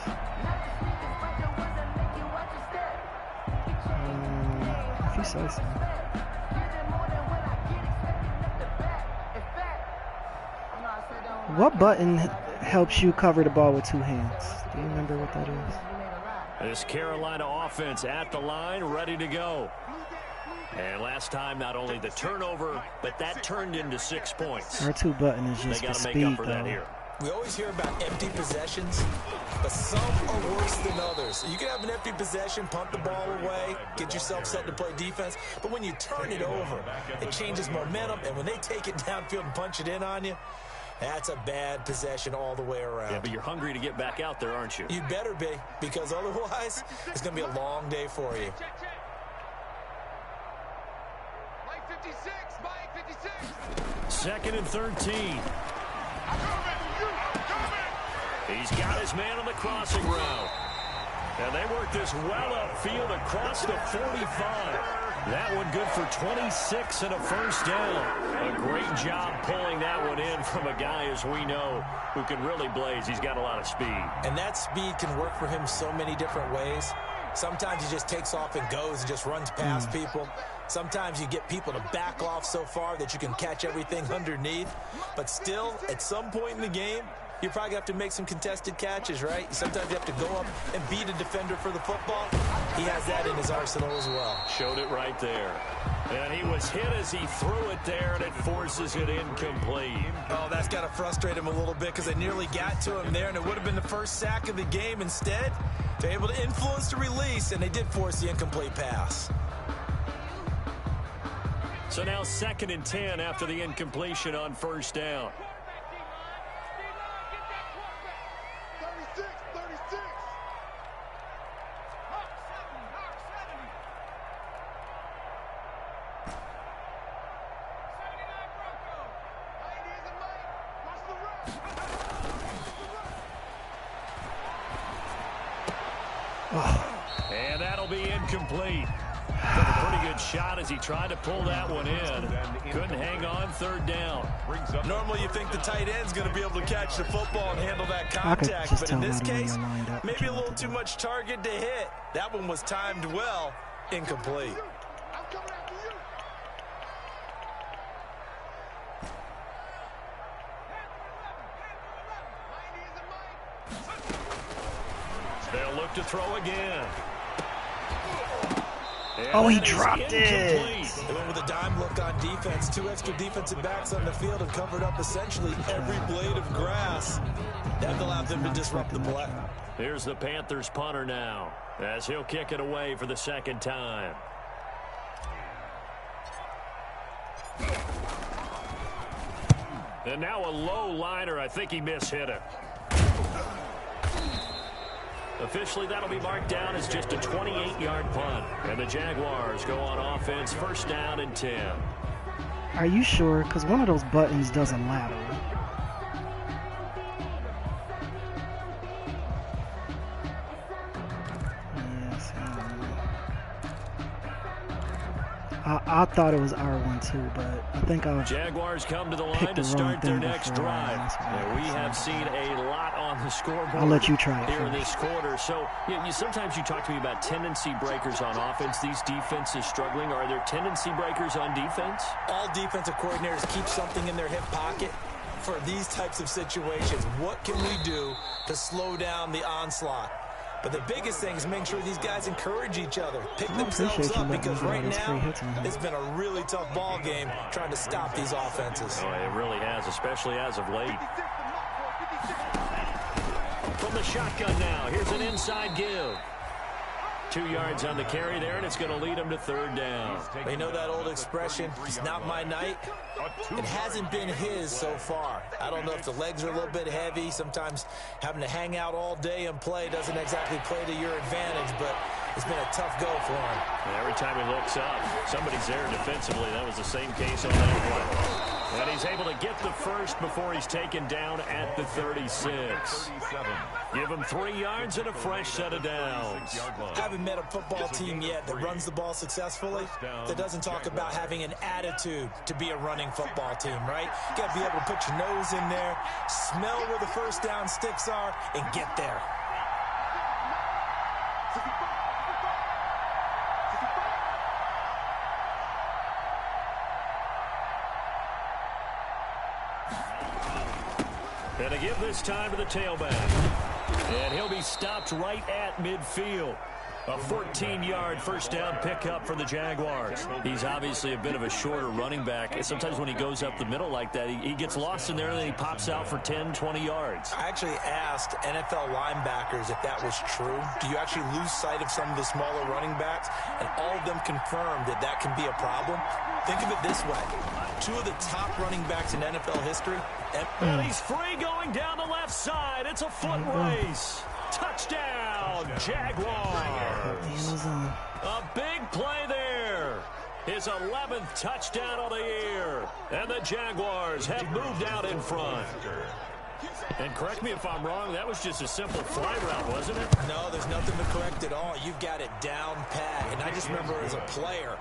If you say so. What button helps you cover the ball with 2 hands? Do you remember what that is? This Carolina offense at the line, ready to go. And last time, not only the turnover, but that turned into 6 points. R2 button is just they got to for make up speed, for though. that here. We always hear about empty possessions, but some are worse than others. You can have an empty possession, punt the ball away, get yourself set to play defense, but when you turn it over, it changes momentum, and when they take it downfield and punch it in on you, that's a bad possession all the way around. Yeah, but you're hungry to get back out there, aren't you? You better be, because otherwise, it's going to be a long day for you. Mike 56, Mike 56. 2nd and 13. He's got his man on the crossing route. And they work this well upfield across the 45. That one good for 26 and a first down. A great job pulling that one in from a guy, as we know, who can really blaze. He's got a lot of speed. And that speed can work for him so many different ways. Sometimes he just takes off and goes and just runs past people. Sometimes you get people to back off so far that you can catch everything underneath. But still, at some point in the game, you're probably going to have to make some contested catches, right? Sometimes you have to go up and beat a defender for the football. He has that in his arsenal as well. Showed it right there. And he was hit as he threw it there, and it forces it incomplete. Oh, that's got to frustrate him a little bit because they nearly got to him there, and it would have been the first sack of the game. Instead, they're able to influence the release, and they did force the incomplete pass. So now 2nd and 10 after the incompletion on first down. 36, 36. And that'll be incomplete. Took a pretty good shot as he tried to pull that one in. Couldn't hang on 3rd down. Normally you think the tight end's going to be able to catch the football and handle that contact, but in this case, maybe a little too much target to hit. That one was timed well, incomplete. I'm coming after you. They'll look to throw again. Oh, he dropped it. They went with a dime look on defense. 2 extra defensive backs on the field and covered up essentially every blade of grass. That allowed them to disrupt the play. Here's the Panthers punter now, as he'll kick it away for the 2nd time. And now a low liner. I think he mishit it. Officially, that'll be marked down as just a 28-yard punt. And the Jaguars go on offense, 1st down and 10. Are you sure? Because one of those buttons doesn't lateral. Yes, I thought it was R1 too, but I think I'll Jaguars come to the line to start their next drive. And we have seen a lot on the scoreboard. I'll let you try it here in first. this quarter. So sometimes you talk to me about tendency breakers on offense. These defenses struggling. Are there tendency breakers on defense? All defensive coordinators keep something in their hip pocket for these types of situations. What can we do to slow down the onslaught? But the biggest thing is making sure these guys encourage each other, pick themselves up, because right now it's been a really tough ball game trying to stop these offenses. Oh, it really has, especially as of late. From the shotgun now, here's an inside give. 2 yards on the carry there, and it's going to lead him to 3rd down. You know that old expression, it's not my night? It hasn't been his so far. I don't know if the legs are a little bit heavy. Sometimes having to hang out all day and play doesn't exactly play to your advantage, but it's been a tough go for him. And every time he looks up, somebody's there defensively. That was the same case on that play. And he's able to get the first before he's taken down at the 36. Give him 3 yards and a fresh set of downs. Haven't met a football team yet that runs the ball successfully, that doesn't talk about having an attitude to be a running football team, right? You got to be able to put your nose in there, smell where the first down sticks are, and get there. And to give this time to the tailback. And he'll be stopped right at midfield. A 14-yard first down pickup for the Jaguars. He's obviously a bit of a shorter running back. Sometimes when he goes up the middle like that, he gets lost in there and then he pops out for 10, 20 yards. I actually asked NFL linebackers if that was true. Do you actually lose sight of some of the smaller running backs? And all of them confirmed that that can be a problem. Think of it this way. 2 of the top running backs in NFL history. And he's free going down the left side. It's a foot race. Touchdown, Jaguars. A big play there. His 11th touchdown of the year. And the Jaguars have moved out in front. And correct me if I'm wrong, that was just a simple fly route, wasn't it? No, there's nothing to correct at all. You've got it down pat. And I just remember as a player,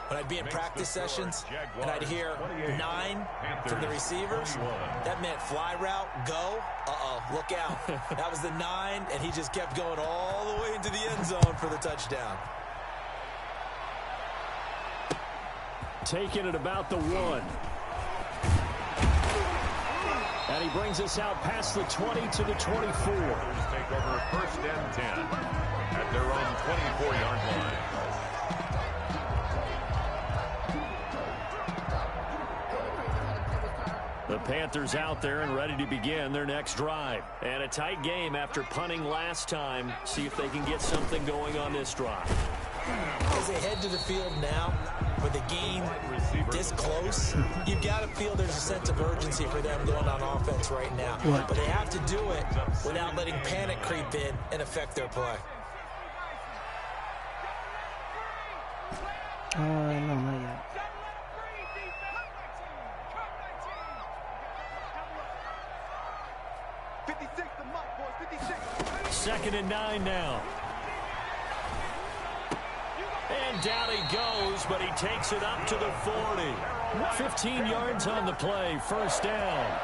when I'd be in practice sessions and I'd hear 9 from the receivers, that meant fly route, go, look out. That was the 9, and he just kept going all the way into the end zone for the touchdown. Taking it about the 1. And he brings us out past the 20 to the 24. Take over 1st and 10 at their own 24-yard line. The Panthers out there and ready to begin their next drive. And a tight game after punting last time. See if they can get something going on this drive. As they head to the field now, with the game this close, you've got to feel there's a sense of urgency for them going on offense right now. What? But they have to do it without letting panic creep in and affect their play. No, not yet. Second and 9 now. And down he goes, but he takes it up to the 40. 15 yards on the play, first down.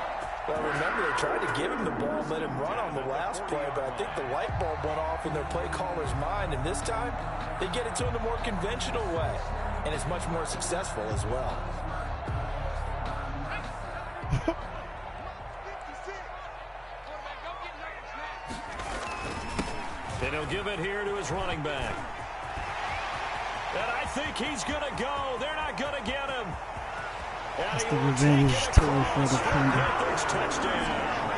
Well, remember, they tried to give him the ball and let him run on the last play, but I think the light bulb went off in their play caller's mind, and this time they get it to him the more conventional way, and it's much more successful as well. And he'll give it here to his running back. And I think he's going to go. They're not going to get him. That's the revenge tour for the Panthers. Touchdown.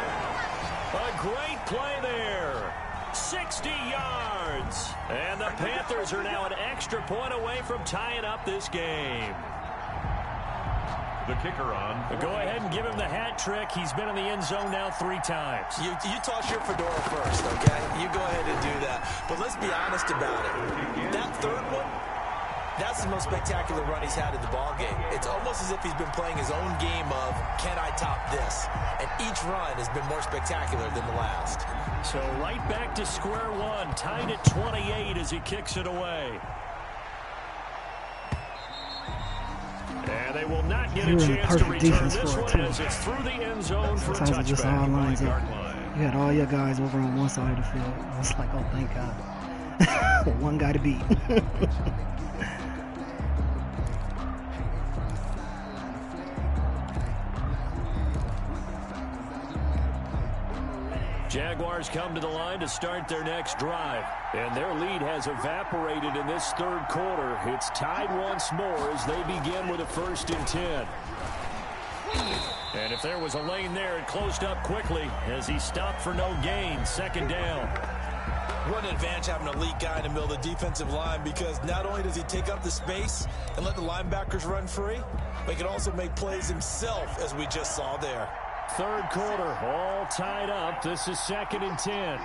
A great play there. 60 yards. And the Panthers are now an extra point away from tying up this game. The kicker on. Go ahead and give him the hat trick. He's been in the end zone now 3 times. You toss your fedora first, okay? You go ahead and do that. But let's be honest about it. That third one, that's the most spectacular run he's had in the ballgame. It's almost as if he's been playing his own game of, can I top this? And each run has been more spectacular than the last. So right back to square one, tied at 28 as he kicks it away. And they will not get a chance to return this one as it's through the end zone for a touchback. Just all lines up. You had all your guys over on one side of the field. I was like, oh, thank God. One guy to beat. Jaguars come to the line to start their next drive. And their lead has evaporated in this third quarter. It's tied once more as they begin with a 1st and 10. And if there was a lane there, it closed up quickly as he stopped for no gain. 2nd down. What an advantage having an elite guy in the middle of the defensive line, because not only does he take up the space and let the linebackers run free, but he can also make plays himself, as we just saw there. Third quarter, all tied up. This is 2nd and 10.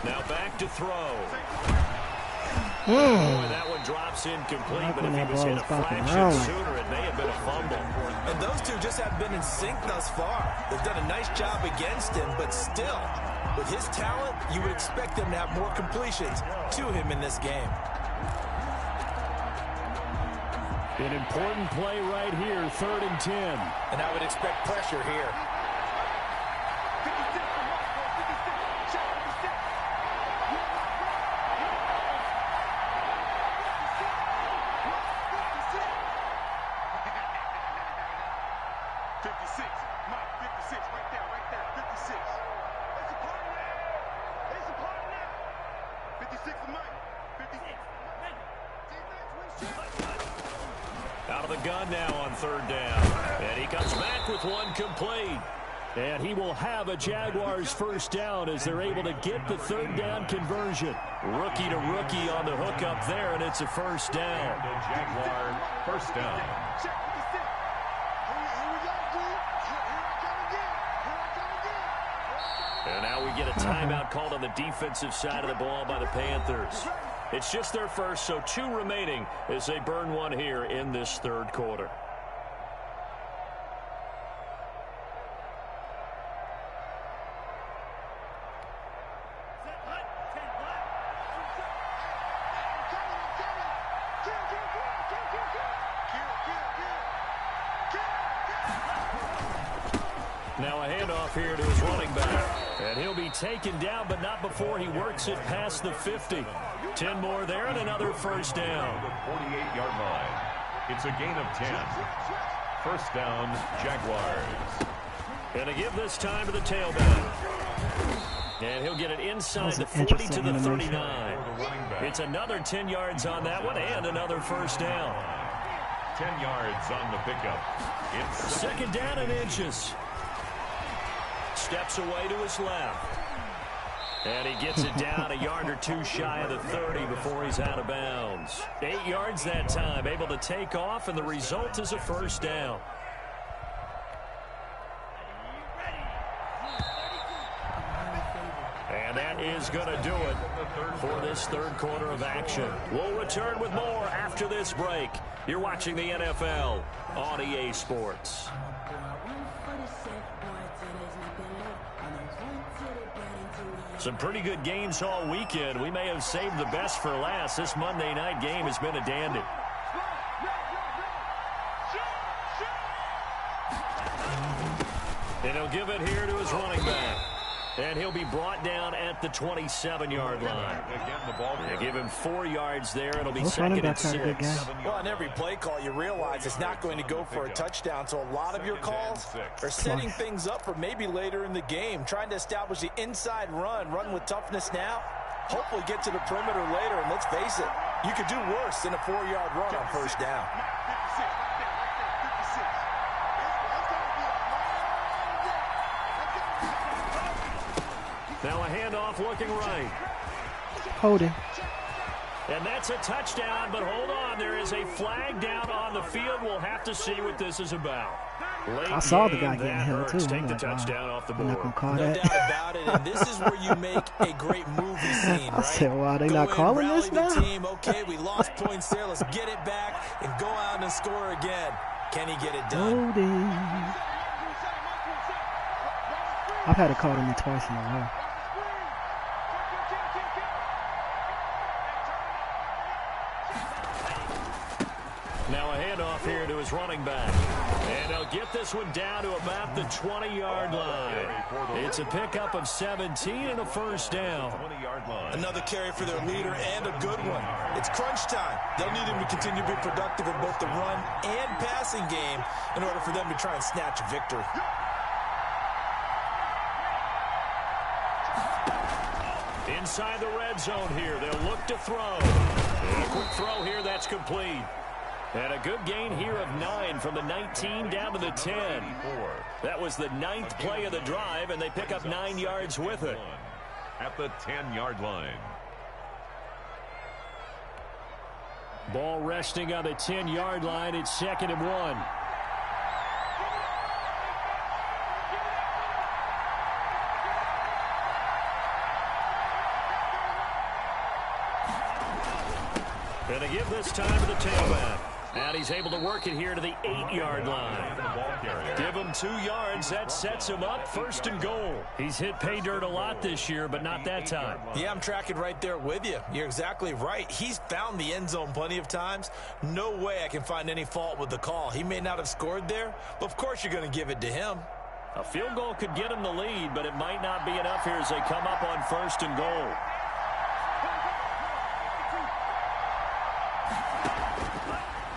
Now back to throw. Boy, that one drops incomplete, but if he was hit a fraction sooner, it may have been a fumble. And those two just have been in sync thus far. They've done a nice job against him, but still, with his talent, you would expect them to have more completions to him in this game. An important play right here, 3rd and 10. And I would expect pressure here. Out of the gun now on 3rd down. And he comes back with one complete. And he will have a Jaguars 1st down as they're able to get the 3rd down conversion. Rookie to rookie on the hook up there, and it's a 1st down. Jaguar 1st down. And now we get a timeout called on the defensive side of the ball by the Panthers. It's just their first, so 2 remaining as they burn one here in this 3rd quarter. Now a handoff here to his running back. And he'll be taken down, but not before he works it past the 50. 10 more there and another 1st down. 48-yard line. It's a gain of 10. 1st down, Jaguars. And to give this time to the tailback. And he'll get it inside the 40 to the 39. It's another 10 yards on that one and another 1st down. 10 yards on the pickup. It's 2nd down and inches. Steps away to his left. And he gets it down a yard or 2 shy of the 30 before he's out of bounds. 8 yards that time, able to take off, and the result is a 1st down. And that is going to do it for this 3rd quarter of action. We'll return with more after this break. You're watching the NFL on EA Sports. Some pretty good games all weekend. We may have saved the best for last. This Monday night game has been a dandy. And he'll give it here to his running back. And he'll be brought down at the 27-yard line. They give him 4 yards there. It'll be 2nd and 6. Well, on every play call, you realize it's not going to go for a touchdown. So a lot of your calls are setting things up for maybe later in the game, trying to establish the inside run with toughness now. Hopefully get to the perimeter later. And let's face it, you could do worse than a 4-yard run on 1st down. Now a handoff looking right. Holding. And that's a touchdown, but hold on. There is a flag down on the field. We'll have to see what this is about. I saw the guy getting held, too. Take the touchdown off the board. I'm not going to call no that. doubt about it, and this is where you make a great movie scene, right? I said, wow, they not calling this now? Team. Okay, we lost points there. Let's get it back and go out and score again. Can he get it done? Holding. I've had it called on me twice in a row. Now a handoff here to his running back. And they'll get this one down to about the 20-yard line. It's a pickup of 17 and a 1st down. Another carry for their leader and a good one. It's crunch time. They'll need him to continue to be productive in both the run and passing game in order for them to try and snatch a victory. Inside the red zone here. They'll look to throw. And a quick throw here. That's complete. And a good gain here of 9 from the 19 down to the 10. That was the 9th play of the drive, and they pick up 9 yards with it. At the 10-yard line. Ball resting on the 10-yard line. It's 2nd and 1. And they give this time to the tailback. And he's able to work it here to the 8-yard line. Give him 2 yards. That sets him up 1st and goal. He's hit pay dirt a lot this year, but not that time. Yeah, I'm tracking right there with you. You're exactly right. He's found the end zone plenty of times. No way I can find any fault with the call. He may not have scored there, but of course you're going to give it to him. A field goal could get him the lead, but it might not be enough here as they come up on 1st and goal.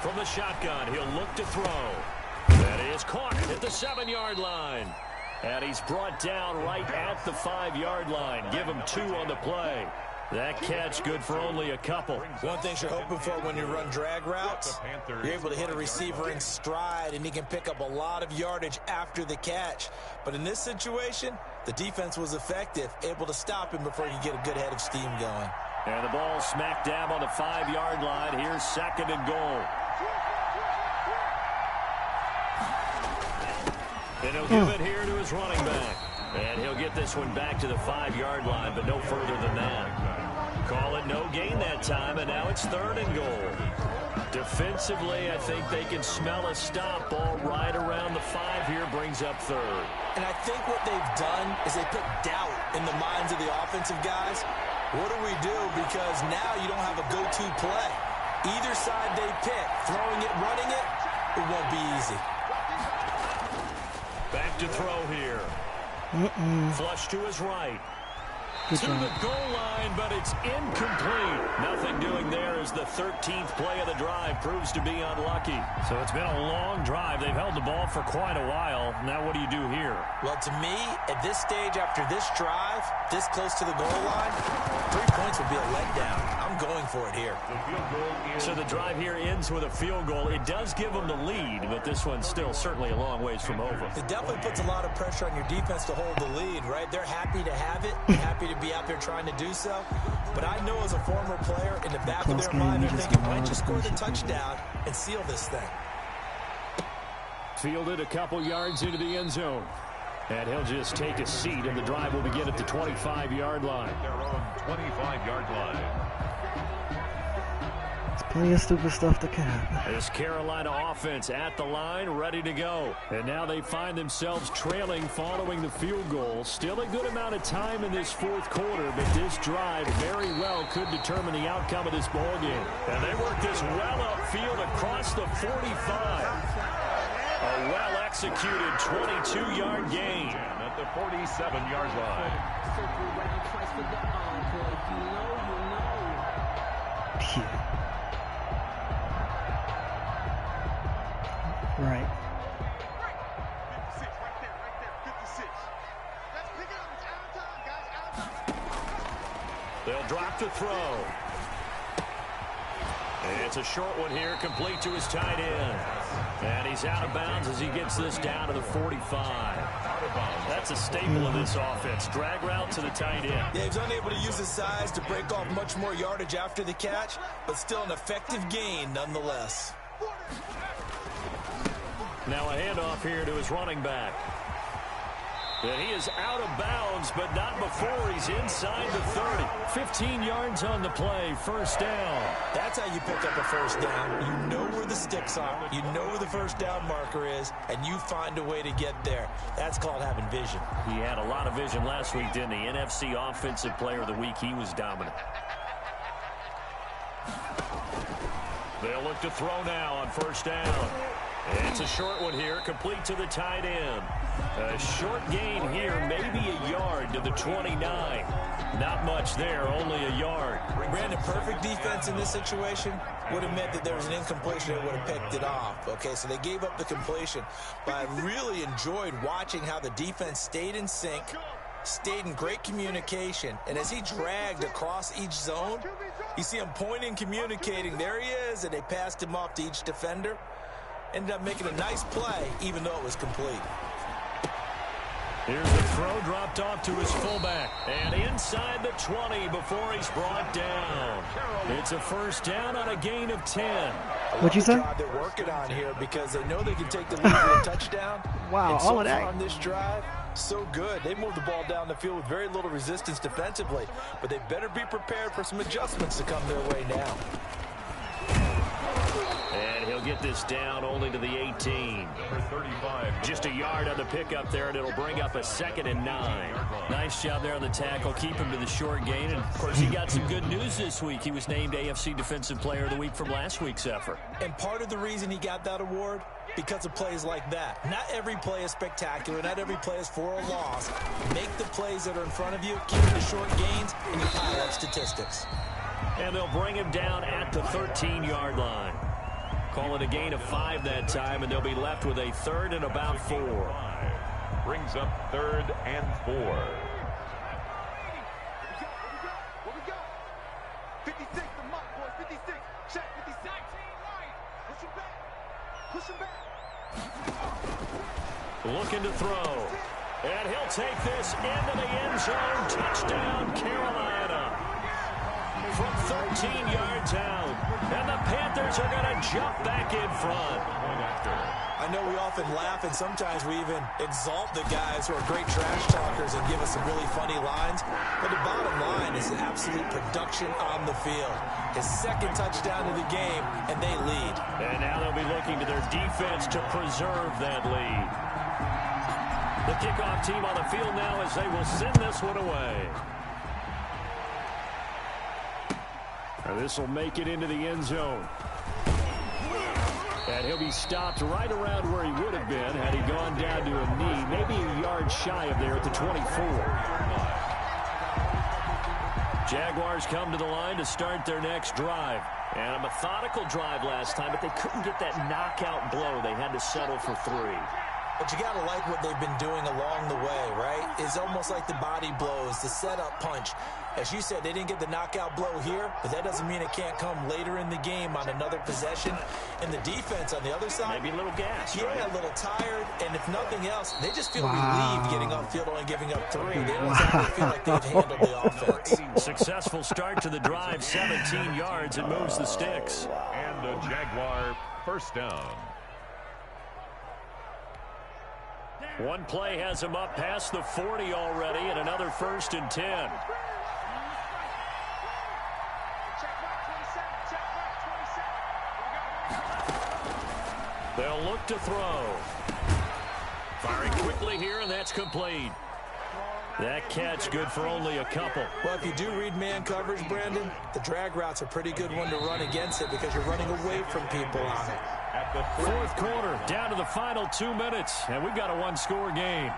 From the shotgun, he'll look to throw. That is caught at the 7-yard line. And he's brought down right at the 5-yard line. Give him 2 on the play. That catch good for only a couple. One thing you're hoping for when you run drag routes, you're able to hit a receiver in stride, and he can pick up a lot of yardage after the catch. But in this situation, the defense was effective, able to stop him before you get a good head of steam going. And the ball smack dab on the 5-yard line. Here's 2nd and goal. And he'll give it here to his running back. And he'll get this one back to the 5-yard line, but no further than that. Call it no gain that time, and now it's 3rd and goal. Defensively, I think they can smell a stop. Ball right around the 5 here, brings up 3rd. And I think what they've done is they put doubt in the minds of the offensive guys. What do we do? Because now you don't have a go-to play. Either side they pick, throwing it, running it, it won't be easy. Back to throw here. Flush to his right. Good to job. the goal line, but it's incomplete. Nothing doing there as the 13th play of the drive proves to be unlucky. So it's been a long drive. They've held the ball for quite a while. Now what do you do here? Well, to me, at this stage after this drive, this close to the goal line, 3 points would be a letdown. I'm going for it here. So the drive here ends with a field goal. It does give them the lead, but this one's still certainly a long ways from over. It definitely puts a lot of pressure on your defense to hold the lead, right? They're happy to have it, happy to be out there trying to do so. But I know as a former player, in the back of their mind, they're thinking, why don't you score the touchdown and seal this thing? Fielded a couple yards into the end zone. And he'll just take a seat, and the drive will begin at the 25-yard line. Their own 25-yard line. Plenty of stupid stuff that can happen. This Carolina offense at the line, ready to go. And now they find themselves trailing following the field goal. Still a good amount of time in this 4th quarter, but this drive very well could determine the outcome of this ball game. And they work this well upfield across the 45. A well-executed 22-yard gain. At the 47-yard line. Circle round twice for the encore. If you know, you know. Yeah. Right. 56, right there, 56. Let's pick it up. It's out of time, guys. Out of time. They'll drop to throw. And it's a short one here, complete to his tight end. And he's out of bounds as he gets this down to the 45. That's a staple of this offense. Drag route to the tight end. Yeah, he's unable to use his size to break off much more yardage after the catch, but still an effective gain nonetheless. Now a handoff here to his running back. And he is out of bounds, but not before he's inside the 30. 15 yards on the play, 1st down. That's how you pick up a 1st down. You know where the sticks are. You know where the 1st down marker is, and you find a way to get there. That's called having vision. He had a lot of vision last week, didn't he? NFC Offensive Player of the Week, he was dominant. They'll look to throw now on 1st down. It's a short one here, complete to the tight end. A short gain here, maybe a yard to the 29. Not much there, only a yard. Brandon, perfect defense in this situation would have meant that there was an incompletion that would have picked it off. Okay, so they gave up the completion. But I really enjoyed watching how the defense stayed in sync, stayed in great communication. And as he dragged across each zone, you see him pointing, communicating. There he is, and they passed him off to each defender. Ended up making a nice play, even though it was complete. Here's the throw dropped off to his fullback. And inside the 20 before he's brought down. It's a first down on a gain of 10. What'd you say? They're working on here because they know they can take the lead for a touchdown. Wow, and all of that. on this drive, so good. They moved the ball down the field with very little resistance defensively, but they better be prepared for some adjustments to come their way now. And he'll get this down only to the 18. Number 35. Just a yard on the pickup there, and it'll bring up a 2nd and 9. Nice job there on the tackle. Keep him to the short gain. And, of course, he got some good news this week. He was named AFC Defensive Player of the Week from last week's effort. And part of the reason he got that award, because of plays like that. Not every play is spectacular. Not every play is for a loss. Make the plays that are in front of you, keep the short gains, and you pile up statistics. And they'll bring him down at the 13-yard line. Call it a gain of 5 that time, and they'll be left with a 3rd and about 4. Brings up 3rd and 4. Where we go? 56, the mark, boys. 56. Check, 56. Push him back. Push him back. Looking to throw. And he'll take this into the end zone. Touchdown, Carolina. From 13 yards out. And the Panthers are going to jump back in front. I know we often laugh, and sometimes we even exalt the guys who are great trash talkers and give us some really funny lines. But the bottom line is absolute production on the field. His 2nd touchdown of the game, and they lead. And now they'll be looking to their defense to preserve that lead. The kickoff team on the field now as they will send this one away. And this will make it into the end zone. And he'll be stopped right around where he would have been had he gone down to a knee, maybe a yard shy of there at the 24. Jaguars come to the line to start their next drive. And a methodical drive last time, but they couldn't get that knockout blow. They had to settle for 3. But you got to like what they've been doing along the way, right? It's almost like the body blows, the setup punch. As you said, they didn't get the knockout blow here, but that doesn't mean it can't come later in the game on another possession. And the defense on the other side, maybe a little gas, yeah, right? A little tired. And if nothing else, they just feel relieved getting off field only giving up 3. They don't exactly feel like they've handled the offense. Successful start to the drive, 17 yards, and moves the sticks. And a Jaguar first down. One play has him up past the 40 already, and another 1st and 10. Check right, 27. They'll look to throw. Firing quickly here, and that's complete. That catch good for only a couple. Well, if you do read man coverage, Brandon, the drag route's a pretty good one to run against it because you're running away from people on it. At the 4th quarter, down to the final 2 minutes, and we've got a 1-score game.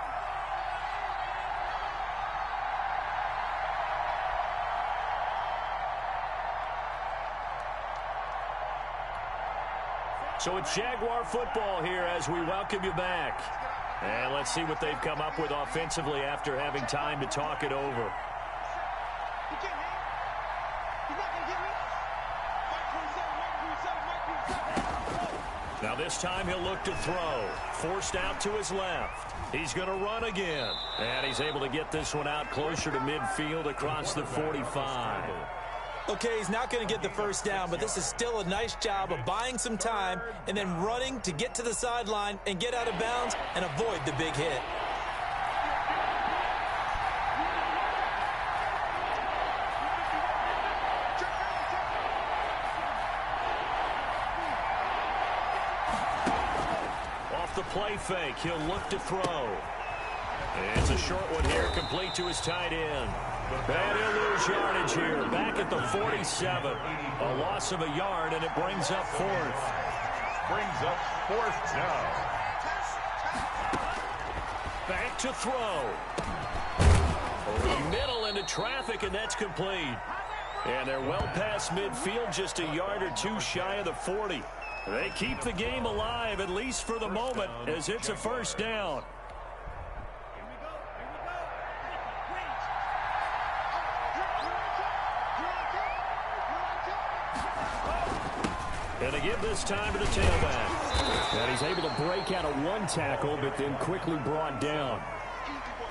So it's Jaguar football here as we welcome you back. And let's see what they've come up with offensively after having time to talk it over. You can't hang. You're not going to get me. Mike 27. Now this time he'll look to throw. Forced out to his left. He's going to run again. And he's able to get this one out closer to midfield across the 45. Okay, he's not going to get the first down, but this is still a nice job of buying some time and then running to get to the sideline and get out of bounds and avoid the big hit. Off the play fake, he'll look to throw. It's a short one here, complete to his tight end. And he'll lose yardage here, back at the 47. A loss of a yard, and it brings up 4th. brings up 4th down. Back to throw. Over the middle into traffic, and that's complete. And they're well past midfield, just a yard or 2 shy of the 40. They keep the game alive, at least for the moment, as it's a first down. And they give this time to the tailback. And he's able to break out of one tackle, but then quickly brought down.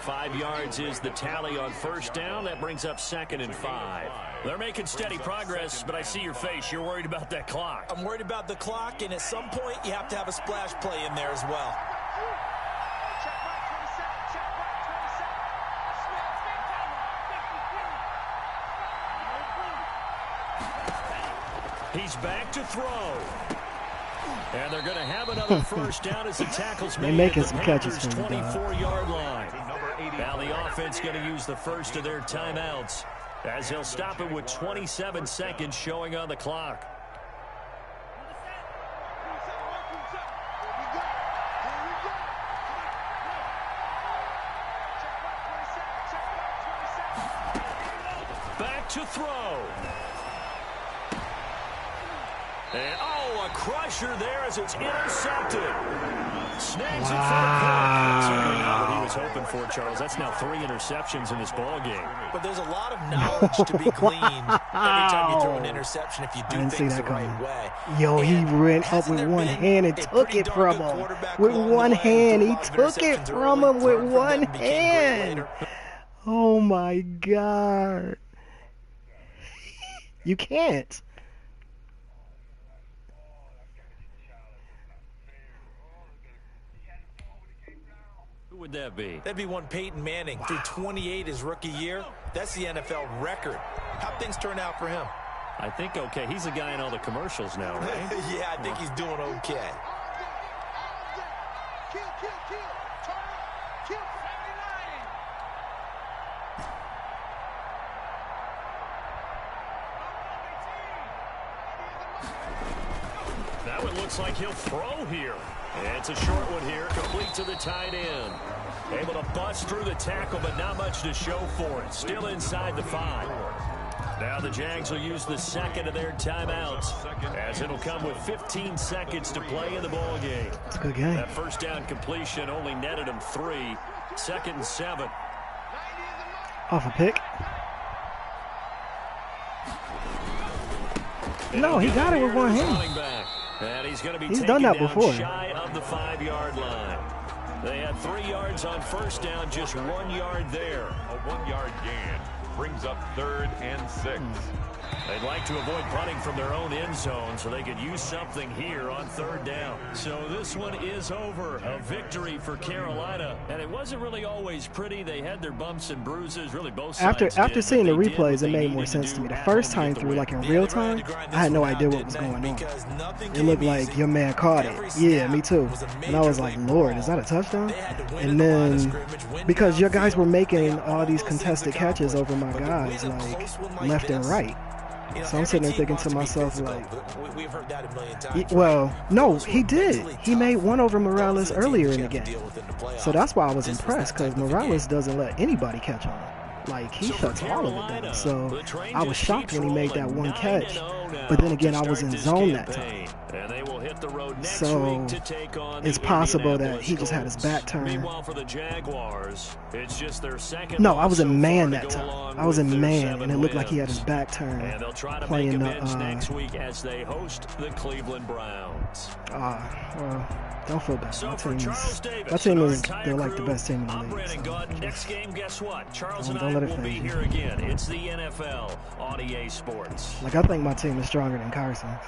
5 yards is the tally on first down. That brings up 2nd and 5. They're making steady progress, but I see your face. You're worried about that clock. I'm worried about the clock, and at some point, you have to have a splash play in there as well. He's back to throw. And they're going to have another first down as the tackle's made. They're making some catches from for the 24-yard line. Now the offense going to use the first of their timeouts as they'll stop it with 27 seconds showing on the clock. Back to throw. And, oh, a crusher there as it's intercepted. Snags it for the pick. Certainly not what he was hoping for, Charles. That's now 3 interceptions in this ball game. But there's a lot of knowledge to be gleaned every time you throw an interception if you do things the right way. Yo, he ran up with one hand and took it from him. With one hand. He took it from him with one hand. Oh, my God. You can't. Who would that be? That'd be one Peyton Manning. Through 28 his rookie year. That's the NFL record. How'd things turn out for him? I think okay. He's a guy in all the commercials now, right? Yeah, I think he's doing okay. That one looks like he'll throw here. And it's a short one here, complete to the tight end. Able to bust through the tackle, but not much to show for it. Still inside the 5. Now the Jags will use the second of their timeouts, as it'll come with 15 seconds to play in the ball game. It's a good game. That first down completion only netted him 3. 2nd and 7. Off a pick. No, he got it with one hand. And he's going to be He's done that before. Shy of the 5-yard line. They had 3 yards on first down, just 1 yard there. A 1-yard gain brings up 3rd and 6. They'd like to avoid punting from their own end zone so they could use something here on 3rd down. So this one is over. A victory for Carolina. And it wasn't really always pretty. They had their bumps and bruises, really both sides. After seeing the replays, it made more sense to me. The first time through, like in real time, I had no idea what was going on. It looked like your man caught it. Yeah, me too. And I was like, Lord, is that a touchdown? And then, because your guys were making all these contested catches over my guys, like left and right. So I'm sitting there thinking to myself, like, we've heard that a million times. Well, no, he did. He made one over Morales earlier in the game. So that's why I was impressed, because Morales doesn't let anybody catch on him. Like, he shuts all of it down. So I was shocked when he made that one catch. But then again, I was in zone that time. So it's possible that he just had his back turned. No, I was in man that time. I was in man, and it looked like he had his back turned, playing the next week as they host the Cleveland Browns. Well, don't feel bad. My team is they're like the best team in the league. So next game, guess what? Charles don't and I let it will be phase you. here again. It's the NFL on EA Sports. Like, I think my team is stronger than Carson's.